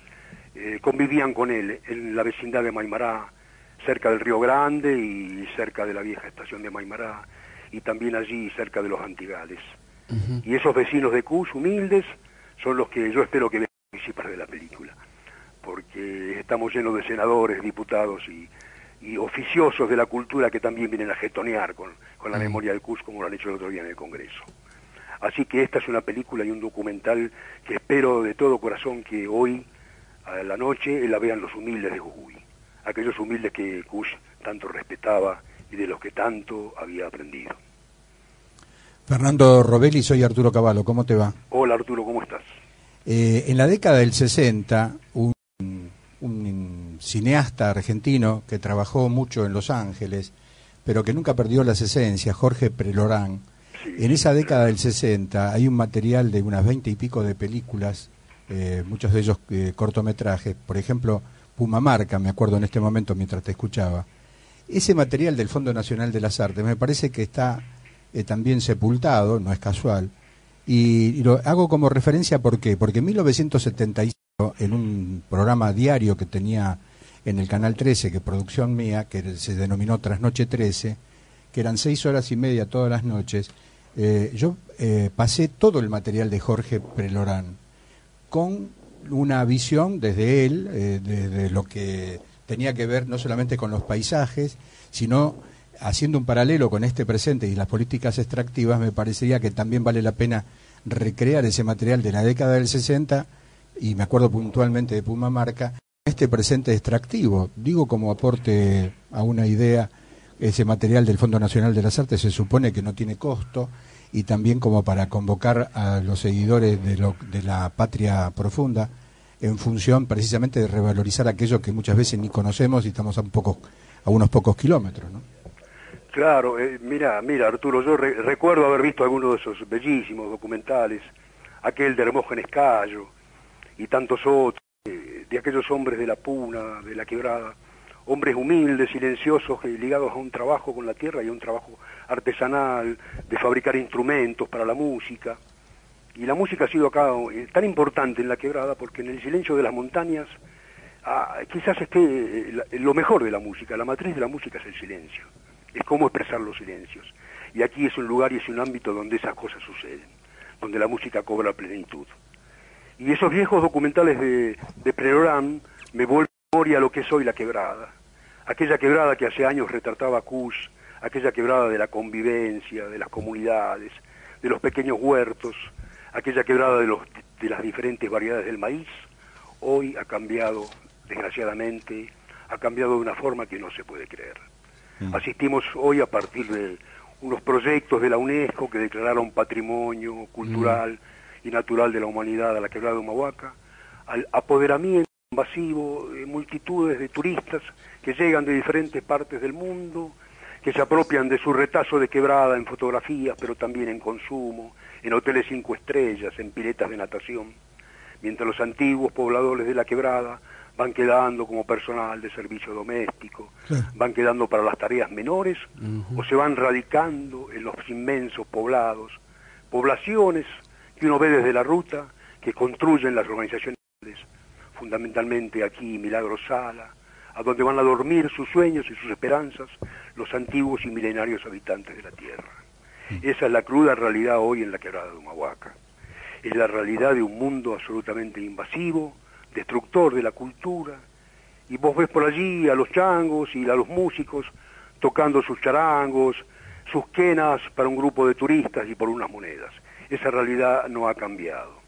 convivían con él en la vecindad de Maimará, cerca del Río Grande y cerca de la vieja estación de Maimará, y también allí cerca de los Antigales. Y esos vecinos de Cus, humildes, son los que yo espero que vean participar de la película, porque estamos llenos de senadores, diputados y oficiosos de la cultura que también vienen a jetonear con la memoria del Cus, como lo han hecho el otro día en el Congreso. Así que esta es una película y un documental que espero de todo corazón que hoy, a la noche, la vean los humildes de Jujuy, aquellos humildes que Cus tanto respetaba y de los que tanto había aprendido. Fernando Robelli, soy Arturo Cavallo, ¿cómo te va? Hola Arturo, ¿cómo estás? En la década del 60, un cineasta argentino que trabajó mucho en Los Ángeles, pero que nunca perdió las esencias, Jorge Prelorán, en esa década del 60 hay un material de unas 20 y pico de películas, muchos de ellos cortometrajes, por ejemplo, Pumamarca, me acuerdo en este momento mientras te escuchaba. Ese material del Fondo Nacional de las Artes me parece que está también sepultado, no es casual, y lo hago como referencia, ¿por qué? Porque en 1975, en un programa diario que tenía en el Canal 13, que producción mía, que se denominó Trasnoche 13, que eran 6 horas y media todas las noches, yo pasé todo el material de Jorge Prelorán, con una visión desde él, de lo que tenía que ver no solamente con los paisajes, sino haciendo un paralelo con este presente y las políticas extractivas. Me parecería que también vale la pena recrear ese material de la década del 60, y me acuerdo puntualmente de Pumamarca, este presente extractivo. Digo, como aporte a una idea, ese material del Fondo Nacional de las Artes se supone que no tiene costo, y también como para convocar a los seguidores de la patria profunda, en función precisamente de revalorizar aquello que muchas veces ni conocemos y estamos a unos pocos kilómetros, ¿no? Claro, mira Arturo, yo recuerdo haber visto algunos de esos bellísimos documentales, aquel de Hermógenes Cayo y tantos otros, de aquellos hombres de la puna, de la quebrada, hombres humildes, silenciosos, ligados a un trabajo con la tierra y a un trabajo artesanal, de fabricar instrumentos para la música. Y la música ha sido acá tan importante en la quebrada porque en el silencio de las montañas quizás esté lo mejor de la música. La matriz de la música es el silencio, es cómo expresar los silencios. Y aquí es un lugar y es un ámbito donde esas cosas suceden, donde la música cobra plenitud. Y esos viejos documentales de Prelorán me vuelven a memoria lo que es hoy la quebrada. Aquella quebrada que hace años retrataba a Cus, aquella quebrada de la convivencia, de las comunidades, de los pequeños huertos, aquella quebrada de las diferentes variedades del maíz, hoy ha cambiado, desgraciadamente, ha cambiado de una forma que no se puede creer. Asistimos hoy, a partir de unos proyectos de la UNESCO que declararon patrimonio cultural y natural de la humanidad a la quebrada de Humahuaca, al apoderamiento masivo de multitudes de turistas que llegan de diferentes partes del mundo, que se apropian de su retazo de quebrada en fotografías, pero también en consumo, en hoteles 5 estrellas, en piletas de natación, mientras los antiguos pobladores de la quebrada van quedando como personal de servicio doméstico, van quedando para las tareas menores, o se van radicando en los inmensos poblaciones que uno ve desde la ruta, que construyen las organizaciones, fundamentalmente aquí Milagros Sala, a donde van a dormir sus sueños y sus esperanzas los antiguos y milenarios habitantes de la tierra. Esa es la cruda realidad hoy en la quebrada de Humahuaca. Es la realidad de un mundo absolutamente invasivo, destructor de la cultura, y vos ves por allí a los changos y a los músicos tocando sus charangos, sus quenas para un grupo de turistas y por unas monedas. Esa realidad no ha cambiado.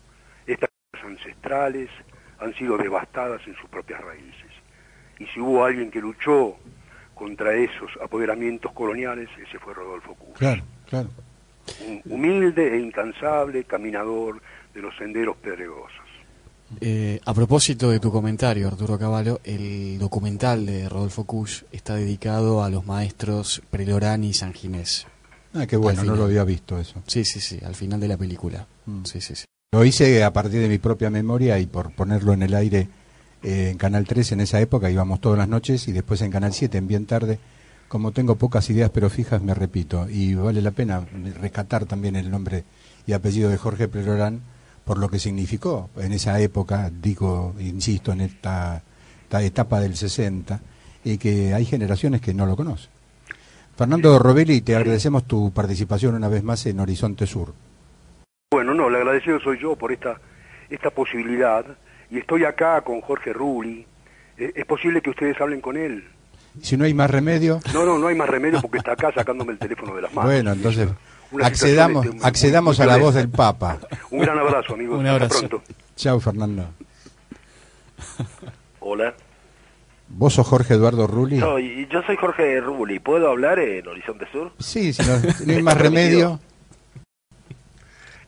Estas cosas ancestrales han sido devastadas en sus propias raíces. Y si hubo alguien que luchó contra esos apoderamientos coloniales, ese fue Rodolfo Cus. Claro. Un humilde e incansable caminador de los senderos pedregosos. A propósito de tu comentario, Arturo Cavallo, el documental de Rodolfo Cus está dedicado a los maestros Prelorán y Sanginés. Qué bueno, no lo había visto eso. Sí, al final de la película. Sí. Lo hice a partir de mi propia memoria y por ponerlo en el aire en Canal 3 en esa época, íbamos todas las noches, y después en Canal 7 en Bien Tarde. Como tengo pocas ideas pero fijas, me repito, y vale la pena rescatar también el nombre y apellido de Jorge Prelorán por lo que significó en esa época, digo, insisto, en esta etapa del 60, y que hay generaciones que no lo conocen. Fernando Robelli, te agradecemos tu participación una vez más en Horizonte Sur. Bueno, no, el agradecido soy yo por esta posibilidad, y estoy acá con Jorge Rulli. ¿Es posible que ustedes hablen con él? Si no hay más remedio... No hay más remedio porque está acá sacándome el teléfono de las manos. Bueno, entonces accedamos a la voz del Papa. Un gran abrazo, amigos. Un abrazo. Hasta pronto. Chao, Fernando. Hola. ¿Vos sos Jorge Eduardo Rulli? Yo soy Jorge Rulli. ¿Puedo hablar en Horizonte Sur? Sí, si no hay más remedio.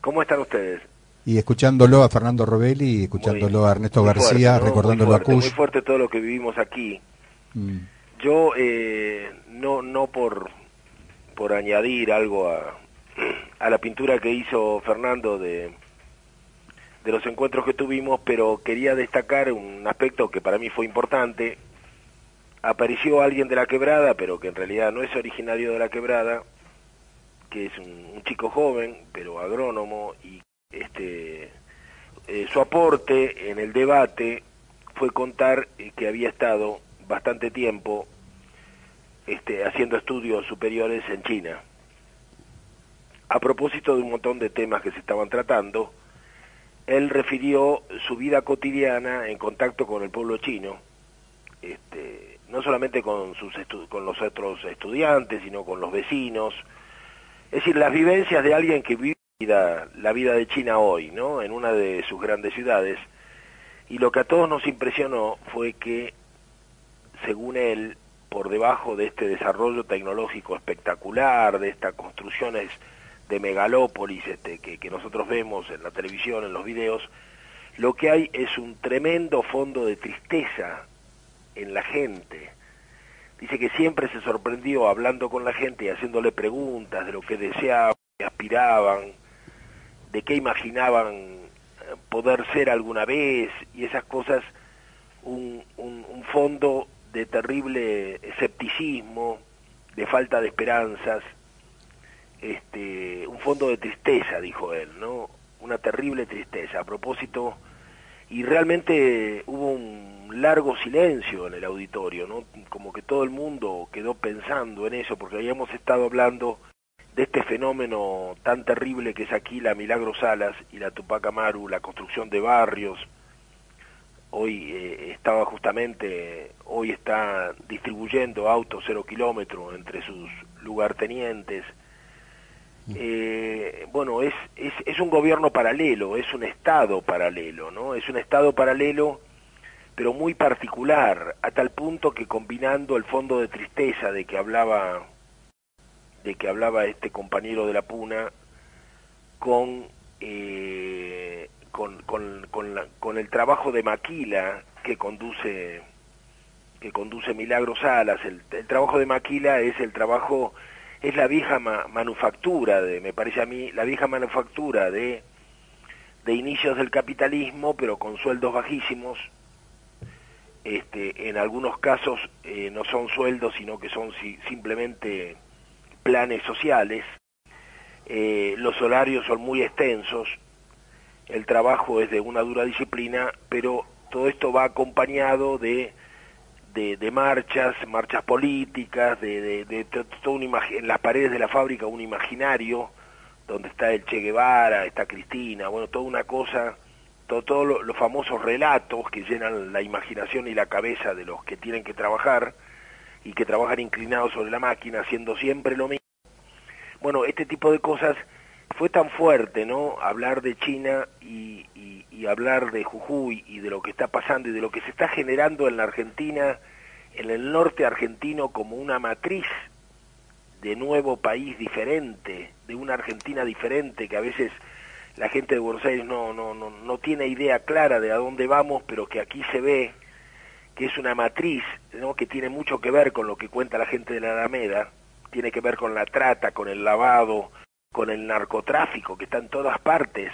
¿Cómo están ustedes? Y escuchándolo a Fernando Robelli, y escuchándolo a Ernesto García, fuerte, ¿no? recordándolo a Kush. Muy fuerte todo lo que vivimos aquí. Yo, no por añadir algo a la pintura que hizo Fernando de los encuentros que tuvimos, pero quería destacar un aspecto que para mí fue importante. Apareció alguien de La Quebrada, pero que en realidad no es originario de La Quebrada, que es un chico joven, pero agrónomo, y su aporte en el debate fue contar que había estado bastante tiempo haciendo estudios superiores en China. A propósito de un montón de temas que se estaban tratando, él refirió su vida cotidiana en contacto con el pueblo chino, no solamente con los otros estudiantes, sino con los vecinos, es decir, las vivencias de alguien que vive la vida de China hoy, ¿no? En una de sus grandes ciudades. Y lo que a todos nos impresionó fue que, según él, por debajo de este desarrollo tecnológico espectacular, de estas construcciones de megalópolis que nosotros vemos en la televisión, en los videos, lo que hay es un tremendo fondo de tristeza en la gente. Dice que siempre se sorprendió hablando con la gente y haciéndole preguntas de lo que deseaban, que aspiraban, de qué imaginaban poder ser alguna vez, y esas cosas, un fondo de terrible escepticismo, de falta de esperanzas, un fondo de tristeza, dijo él, ¿no? Una terrible tristeza. A propósito, y realmente hubo un largo silencio en el auditorio, ¿no? Como que todo el mundo quedó pensando en eso, porque habíamos estado hablando de este fenómeno tan terrible que es aquí la Milagro Salas y la Tupac Amaru, la construcción de barrios. Hoy está distribuyendo autos 0 kilómetros entre sus lugartenientes. Bueno, es un gobierno paralelo, es un estado paralelo, ¿no? Es un estado paralelo, pero muy particular, a tal punto que combinando el fondo de tristeza de que hablaba este compañero de la Puna con el trabajo de maquila que conduce Milagro Salas. El trabajo de maquila es la vieja manufactura me parece a mí, la vieja manufactura de inicios del capitalismo, pero con sueldos bajísimos. En algunos casos no son sueldos, sino que son simplemente planes sociales. Los horarios son muy extensos, el trabajo es de una dura disciplina, pero todo esto va acompañado de marchas políticas, todo en las paredes de la fábrica un imaginario donde está el Che Guevara, está Cristina, bueno, toda una cosa, todos los famosos relatos que llenan la imaginación y la cabeza de los que tienen que trabajar y que trabajan inclinados sobre la máquina, haciendo siempre lo mismo. Bueno, este tipo de cosas fue tan fuerte, ¿no? Hablar de China y hablar de Jujuy y de lo que está pasando y de lo que se está generando en la Argentina, en el norte argentino, como una matriz de nuevo país diferente, de una Argentina diferente, que a veces la gente de Buenos Aires no tiene idea clara de a dónde vamos, pero que aquí se ve que es una matriz, ¿no? Que tiene mucho que ver con lo que cuenta la gente de la Alameda, tiene que ver con la trata, con el lavado, con el narcotráfico, que está en todas partes,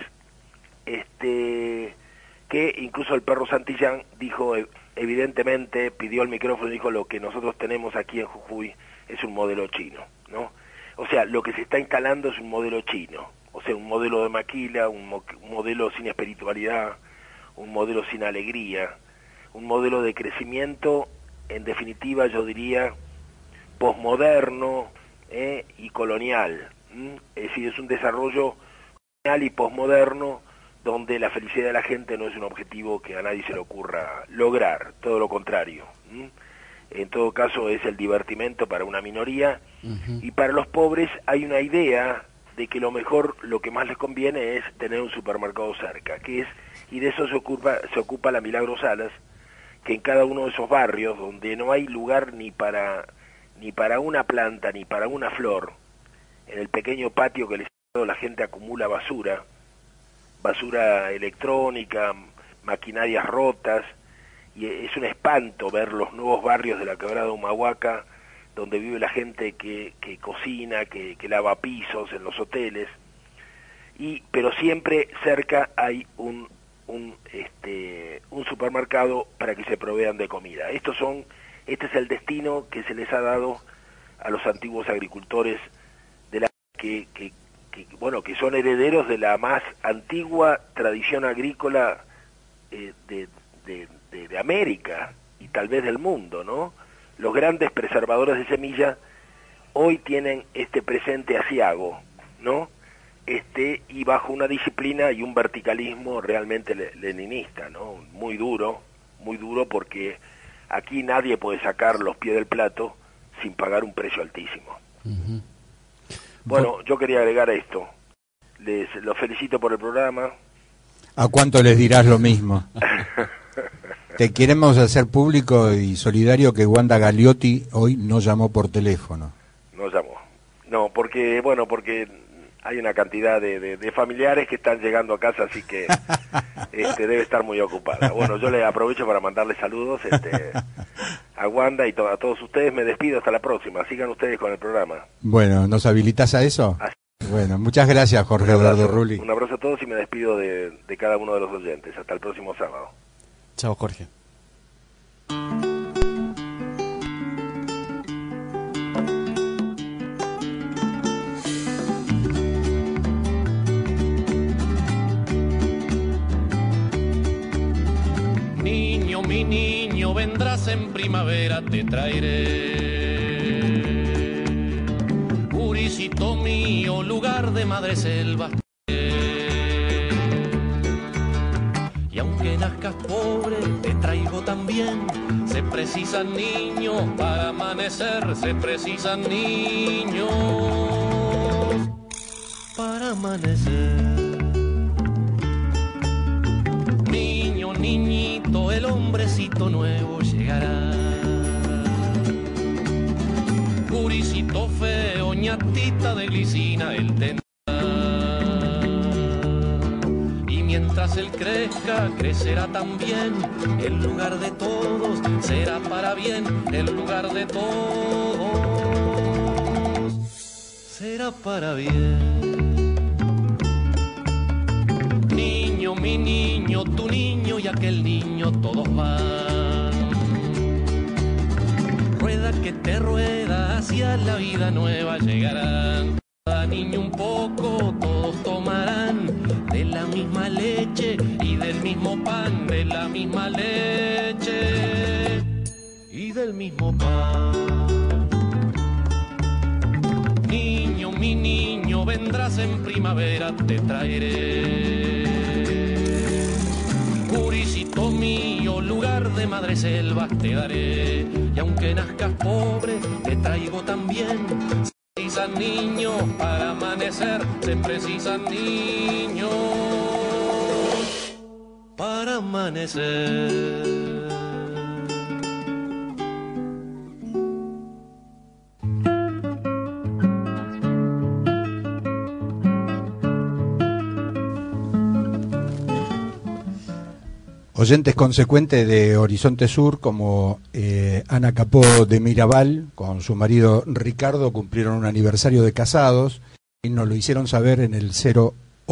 que incluso el perro Santillán dijo, evidentemente, pidió el micrófono y dijo, lo que nosotros tenemos aquí en Jujuy es un modelo chino, ¿no? O sea, lo que se está instalando es un modelo chino, o sea, un modelo de maquila, un modelo sin espiritualidad, un modelo sin alegría, un modelo de crecimiento, en definitiva, yo diría, posmoderno y colonial. Es decir, es un desarrollo colonial y posmoderno donde la felicidad de la gente no es un objetivo que a nadie se le ocurra lograr, todo lo contrario. En todo caso es el divertimento para una minoría, y para los pobres hay una idea de que lo mejor, lo que más les conviene es tener un supermercado cerca, y de eso se ocupa la Milagros Salas, que en cada uno de esos barrios donde no hay lugar ni para una planta ni para una flor, en el pequeño patio que les ha dado, la gente acumula basura electrónica, maquinarias rotas, y es un espanto ver los nuevos barrios de la Quebrada de Humahuaca, donde vive la gente que cocina, que lava pisos en los hoteles, pero siempre cerca hay un supermercado para que se provean de comida. Este es el destino que se les ha dado a los antiguos agricultores de la que son herederos de la más antigua tradición agrícola de América y tal vez del mundo, ¿no? Los grandes preservadores de semilla hoy tienen este presente aciago, ¿no? Y bajo una disciplina y un verticalismo realmente leninista, ¿no? Muy duro porque aquí nadie puede sacar los pies del plato sin pagar un precio altísimo. Bueno, yo quería agregar esto. Los felicito por el programa. ¿A cuánto les dirás lo mismo? Te queremos hacer público y solidario que Wanda Gagliotti hoy no llamó por teléfono. No llamó. No, porque hay una cantidad de familiares que están llegando a casa, así que debe estar muy ocupada. Bueno, yo le aprovecho para mandarle saludos a Wanda y a todos ustedes. Me despido, hasta la próxima. Sigan ustedes con el programa. Bueno, ¿nos habilitas a eso? Así. Bueno, muchas gracias, Jorge Eduardo Rulli. Un abrazo a todos y me despido de cada uno de los oyentes. Hasta el próximo sábado. Chao, Jorge. Niño, mi niño, vendrás en primavera, te traeré. Gurisito mío, lugar de madre selva. Y aunque nazcas pobre, te traigo también. Se precisan niños para amanecer, se precisan niños para amanecer. Niño, niñito, el hombrecito nuevo llegará. Gurisito feo, ñatita de glicina, él tendrá. Y mientras él crezca, crecerá también. El lugar de todos será para bien. El lugar de todos será para bien. Niño, mi niño, tu niño y aquel niño, todos van. Rueda que te rueda hacia la vida nueva llegarán. Cada niño un poco, todos tomarán de la misma leche y del mismo pan, de la misma leche y del mismo pan. Niño, mi niño, vendrás en primavera, te traeré. Gurisito mío, lugar de madre selvas te daré. Y aunque nazcas pobre, te traigo también. Se precisan niños para amanecer, se precisan niños para amanecer. Oyentes consecuentes de Horizonte Sur, como Ana Capó de Mirabal, con su marido Ricardo, cumplieron un aniversario de casados y nos lo hicieron saber en el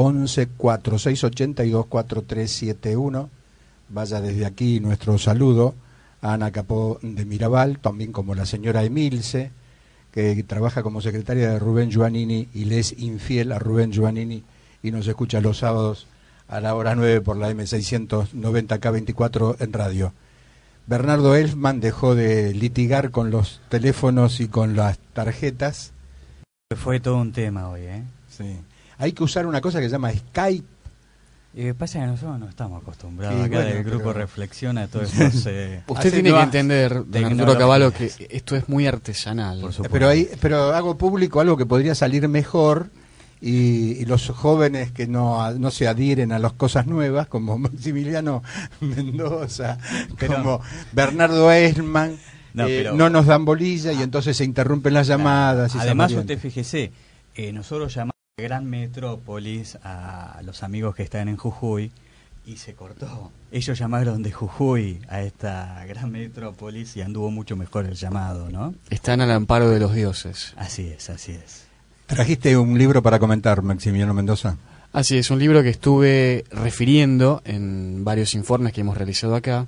11 4682 4371. Vaya desde aquí nuestro saludo a Ana Capó de Mirabal, también como la señora Emilce, que trabaja como secretaria de Rubén Giovannini y le es infiel a Rubén Giovannini y nos escucha los sábados a la hora 9 por la M690 K24 en radio. Bernardo Elfman dejó de litigar con los teléfonos y con las tarjetas. Fue todo un tema hoy, ¿eh? Sí. Hay que usar una cosa que se llama Skype. Pasa que nosotros no estamos acostumbrados. Sí, acá bueno, el grupo pero... reflexiona todo eso. Usted tiene que entender, don Arturo Cavallo, que esto es muy artesanal. Pero hago público algo que podría salir mejor y los jóvenes que no se adhieren a las cosas nuevas, como Maximiliano Mendoza, como Bernardo Esman, no nos dan bolilla y entonces se interrumpen las llamadas. Y además, usted fíjese, nosotros llamamos Gran Metrópolis a los amigos que están en Jujuy y se cortó. Ellos llamaron de Jujuy a esta Gran Metrópolis y anduvo mucho mejor el llamado, ¿no? Están al amparo de los dioses. Así es, así es. ¿Trajiste un libro para comentar, Maximiliano Mendoza? Así es, un libro que estuve refiriendo en varios informes que hemos realizado acá.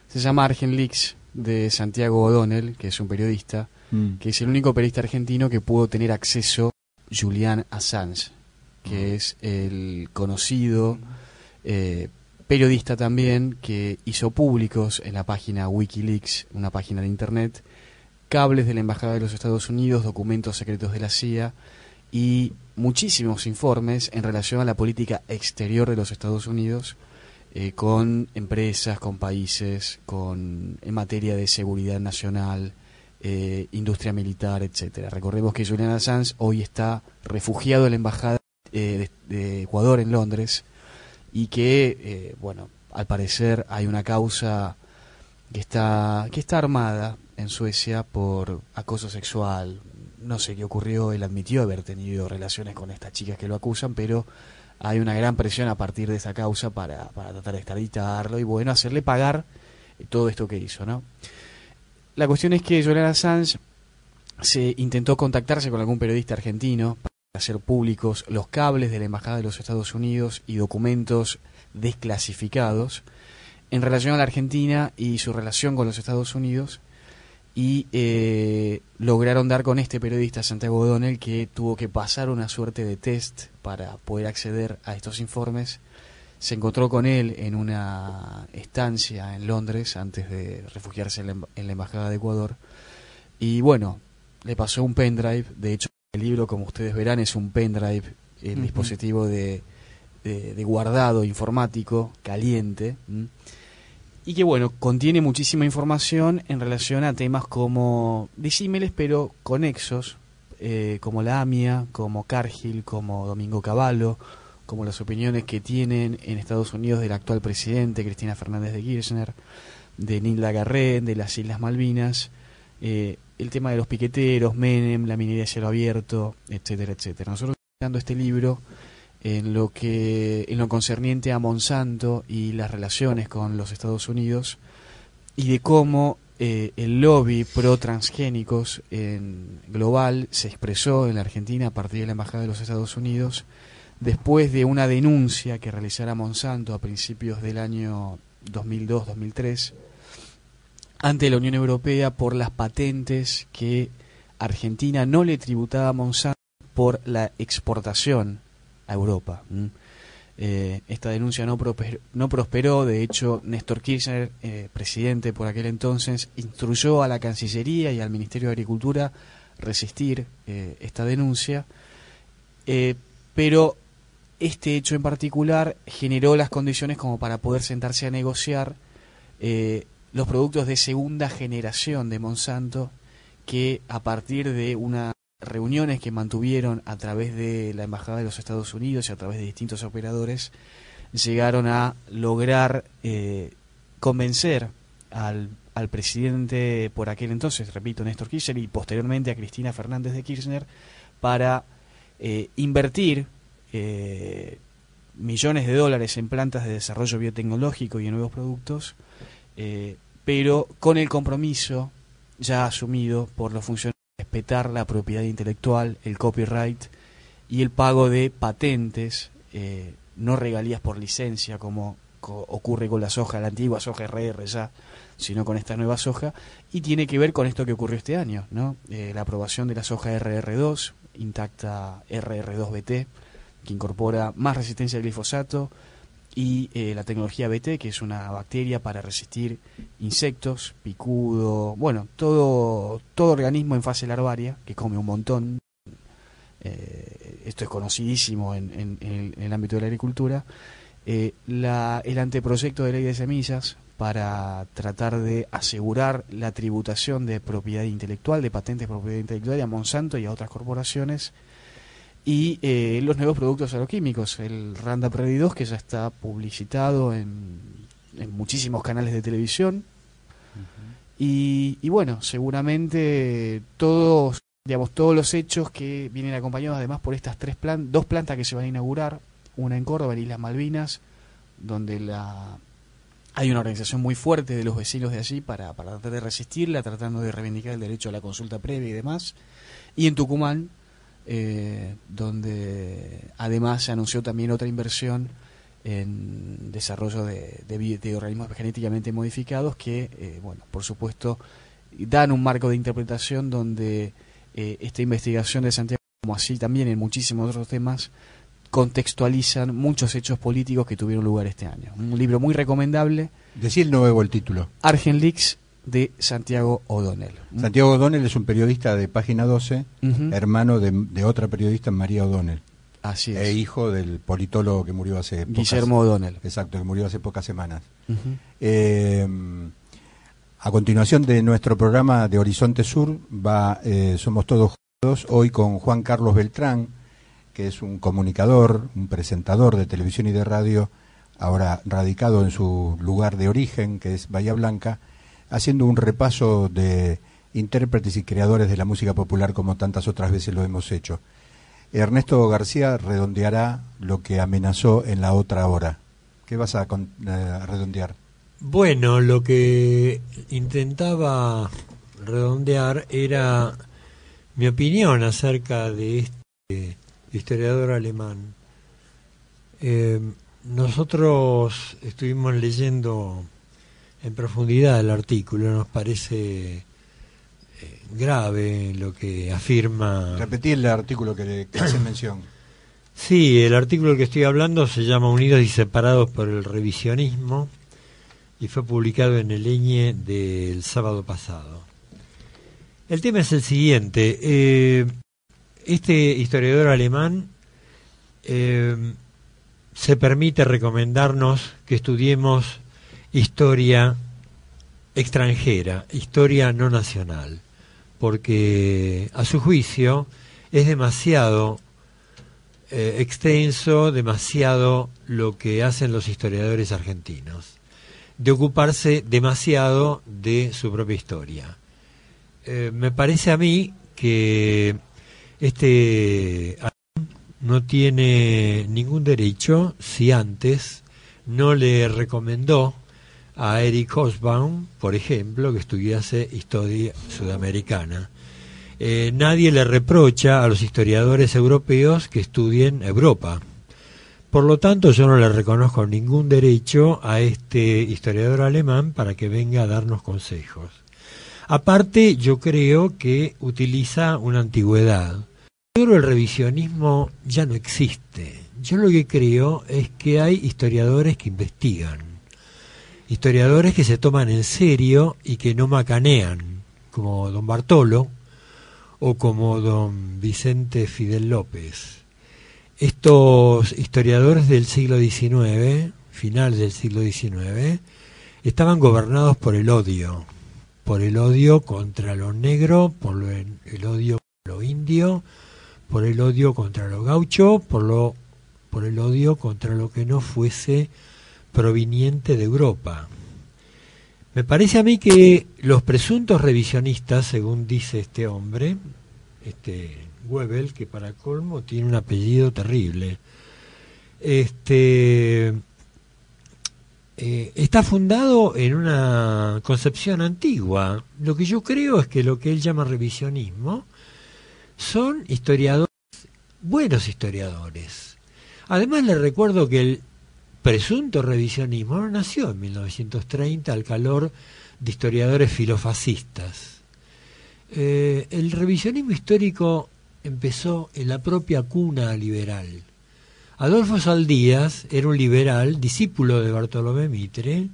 Se llama Argenleaks, de Santiago O'Donnell, que es un periodista, que es el único periodista argentino que pudo tener acceso Julian Assange, que es el conocido periodista también que hizo públicos en la página Wikileaks, una página de internet, cables de la Embajada de los Estados Unidos, documentos secretos de la CIA y muchísimos informes en relación a la política exterior de los Estados Unidos, con empresas, con países, en materia de seguridad nacional, industria militar, etcétera. Recordemos que Julian Assange hoy está refugiado en la embajada de Ecuador en Londres y que, bueno, al parecer hay una causa que está armada en Suecia por acoso sexual. No sé qué ocurrió, él admitió haber tenido relaciones con estas chicas que lo acusan, pero hay una gran presión a partir de esa causa para tratar de extraditarlo y, bueno, hacerle pagar todo esto que hizo, ¿no? La cuestión es que Julian Assange se intentó contactarse con algún periodista argentino para hacer públicos los cables de la Embajada de los Estados Unidos y documentos desclasificados en relación a la Argentina y su relación con los Estados Unidos, y lograron dar con este periodista, Santiago O'Donnell, que tuvo que pasar una suerte de test para poder acceder a estos informes. Se encontró con él en una estancia en Londres antes de refugiarse en la Embajada de Ecuador. Y bueno, le pasó un pendrive. De hecho, el libro, como ustedes verán, es un pendrive, el dispositivo de guardado informático caliente. Y que, bueno, contiene muchísima información en relación a temas como disímiles pero conexos, como la AMIA, como Cargill, como Domingo Cavallo, como las opiniones que tienen en Estados Unidos del actual presidente Cristina Fernández de Kirchner, de Nilda Garrett, de las Islas Malvinas, el tema de los piqueteros, Menem, la minería a cielo abierto, etcétera, etcétera. Nosotros estamos dando este libro en lo concerniente a Monsanto y las relaciones con los Estados Unidos, y de cómo el lobby pro transgénicos global se expresó en la Argentina a partir de la Embajada de los Estados Unidos, después de una denuncia que realizara Monsanto a principios del año 2002-2003 ante la Unión Europea por las patentes que Argentina no le tributaba a Monsanto por la exportación a Europa. Esta denuncia no prosperó. De hecho, Néstor Kirchner, presidente por aquel entonces, instruyó a la Cancillería y al Ministerio de Agricultura resistir esta denuncia, pero este hecho en particular generó las condiciones como para poder sentarse a negociar los productos de segunda generación de Monsanto, que a partir de unas reuniones que mantuvieron a través de la Embajada de los Estados Unidos y a través de distintos operadores, llegaron a lograr convencer al presidente por aquel entonces, repito, Néstor Kirchner, y posteriormente a Cristina Fernández de Kirchner, para invertir millones de dólares en plantas de desarrollo biotecnológico y en nuevos productos, pero con el compromiso ya asumido por los funcionarios de respetar la propiedad intelectual, el copyright y el pago de patentes no regalías por licencia como ocurre con la soja, la antigua soja RR ya, sino con esta nueva soja, y tiene que ver con esto que ocurrió este año, ¿no? La aprobación de la soja RR2, Intacta RR2BT, que incorpora más resistencia al glifosato, y la tecnología BT, que es una bacteria para resistir insectos, picudo, bueno, todo organismo en fase larvaria que come un montón. Esto es conocidísimo en el ámbito de la agricultura. El anteproyecto de ley de semillas para tratar de asegurar la tributación de propiedad intelectual, de patentes de propiedad intelectual a Monsanto y a otras corporaciones, y los nuevos productos agroquímicos, el Roundup Ready 2, que ya está publicitado en muchísimos canales de televisión. Y bueno, seguramente todos los hechos que vienen acompañados además por estas dos plantas que se van a inaugurar, una en Córdoba, en Islas Malvinas, donde hay una organización muy fuerte de los vecinos de allí para tratar de resistirla, tratando de reivindicar el derecho a la consulta previa y demás, y en Tucumán, donde además se anunció también otra inversión en desarrollo de organismos genéticamente modificados que, bueno, por supuesto, dan un marco de interpretación donde esta investigación de Santiago, como así también en muchísimos otros temas, contextualizan muchos hechos políticos que tuvieron lugar este año. Un libro muy recomendable. Decí el nuevo el título. Argent Leaks, de Santiago O'Donnell. Santiago O'Donnell es un periodista de Página 12, hermano de otra periodista, María O'Donnell. Así es. E hijo del politólogo que murió hace Guillermo O'Donnell. Exacto, que murió hace pocas semanas. A continuación de nuestro programa de Horizonte Sur Somos Todos Juntos, hoy con Juan Carlos Beltrán, que es un comunicador, un presentador de televisión y de radio, ahora radicado en su lugar de origen, que es Bahía Blanca, haciendo un repaso de intérpretes y creadores de la música popular como tantas otras veces lo hemos hecho. Ernesto García redondeará lo que amenazó en la otra hora. ¿Qué vas a redondear? Bueno, lo que intentaba redondear era mi opinión acerca de este historiador alemán. Nosotros estuvimos leyendo en profundidad el artículo, nos parece grave lo que afirma. Repetí el artículo que hace mención. Sí, el artículo que estoy hablando se llama Unidos y separados por el revisionismo y fue publicado en el EñE del sábado pasado. El tema es el siguiente. Este historiador alemán se permite recomendarnos que estudiemos historia extranjera, historia no nacional, porque a su juicio es demasiado extenso, demasiado lo que hacen los historiadores argentinos, de ocuparse demasiado de su propia historia. Me parece a mí que este no tiene ningún derecho si antes no le recomendó a Eric Hobsbawm, por ejemplo, que estudiase historia sudamericana. Nadie le reprocha a los historiadores europeos que estudien Europa. Por lo tanto, yo no le reconozco ningún derecho a este historiador alemán para que venga a darnos consejos. Aparte, yo creo que utiliza una antigüedad. Yo creo que el revisionismo ya no existe. Yo lo que creo es que hay historiadores que investigan. Historiadores que se toman en serio y que no macanean, como don Bartolo o como don Vicente Fidel López. Estos historiadores del siglo XIX, finales del siglo XIX, estaban gobernados por el odio contra lo negro, por el odio contra lo indio, por el odio contra lo gaucho, por el odio contra lo que no fuese proveniente de Europa. Me parece a mí que los presuntos revisionistas, según dice este hombre, Goebel, que para colmo tiene un apellido terrible, está fundado en una concepción antigua. Lo que yo creo es que lo que él llama revisionismo son historiadores, buenos historiadores. Además le recuerdo que el presunto revisionismo no nació en 1930 al calor de historiadores filofascistas. El revisionismo histórico empezó en la propia cuna liberal. Adolfo Saldías era un liberal, discípulo de Bartolomé Mitre,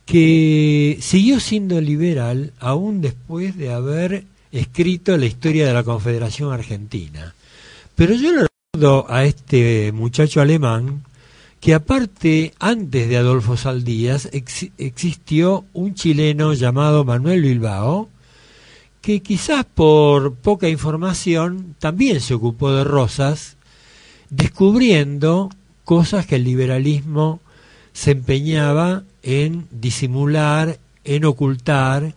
que siguió siendo liberal aún después de haber escrito la historia de la Confederación Argentina. Pero yo le recuerdo a este muchacho alemán que aparte, antes de Adolfo Saldías, existió un chileno llamado Manuel Bilbao, que quizás por poca información también se ocupó de Rosas, descubriendo cosas que el liberalismo se empeñaba en disimular, en ocultar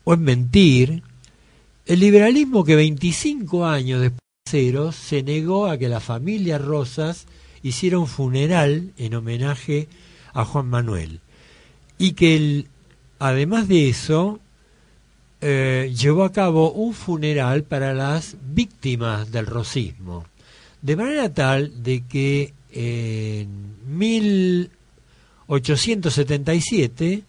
o en mentir. El liberalismo que 25 años después se negó a que la familia Rosas hiciera un funeral en homenaje a Juan Manuel, y que además de eso llevó a cabo un funeral para las víctimas del rosismo, de manera tal de que en 1877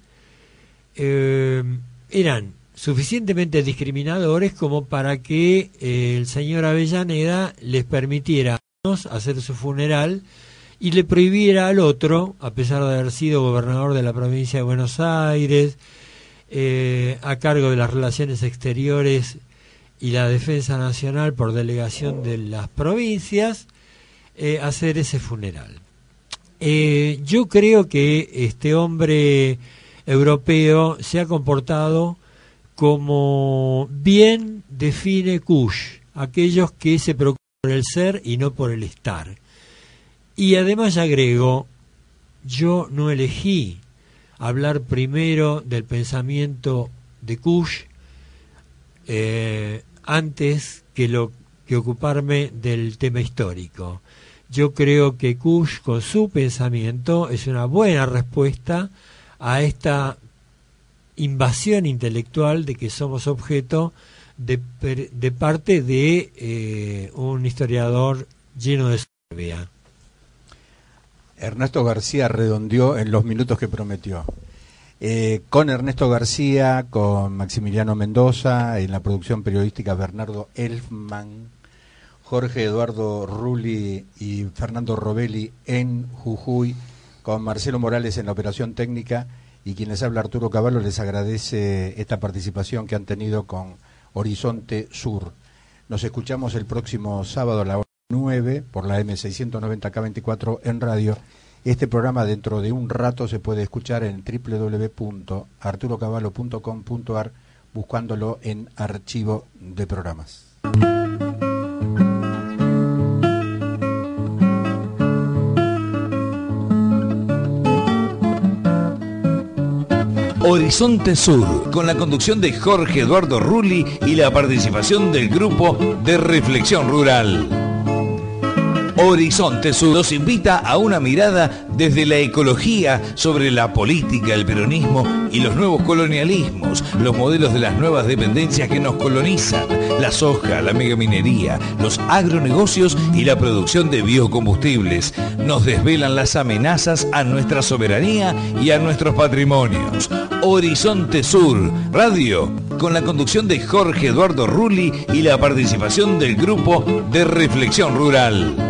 eran suficientemente discriminadores como para que el señor Avellaneda les permitiera hacer su funeral y le prohibiera al otro, a pesar de haber sido gobernador de la provincia de Buenos Aires, a cargo de las relaciones exteriores y la defensa nacional por delegación de las provincias, hacer ese funeral. Yo creo que este hombre europeo se ha comportado como bien define Kusch, aquellos que se preocupan por el ser y no por el estar. Y además agrego, yo no elegí hablar primero del pensamiento de Kusch antes que ocuparme del tema histórico. Yo creo que Kusch, con su pensamiento, es una buena respuesta a esta invasión intelectual de que somos objeto de parte de un historiador lleno de soberbia. Ernesto García redondeó en los minutos que prometió. Con Ernesto García, con Maximiliano Mendoza, en la producción periodística Bernardo Elfman, Jorge Eduardo Rulli y Fernando Robelli en Jujuy, con Marcelo Morales en la operación técnica, y quien les habla, Arturo Cavallo, les agradece esta participación que han tenido con Horizonte Sur. Nos escuchamos el próximo sábado a la hora 9 por la M690K24 en radio. Este programa dentro de un rato se puede escuchar en www.arturocavallo.com.ar buscándolo en archivo de programas. Horizonte Sur, con la conducción de Jorge Eduardo Rulli y la participación del grupo de Reflexión Rural. Horizonte Sur nos invita a una mirada desde la ecología sobre la política, el peronismo y los nuevos colonialismos, los modelos de las nuevas dependencias que nos colonizan, la soja, la megaminería, los agronegocios y la producción de biocombustibles. Nos desvelan las amenazas a nuestra soberanía y a nuestros patrimonios. Horizonte Sur, radio, con la conducción de Jorge Eduardo Rulli y la participación del grupo de Reflexión Rural.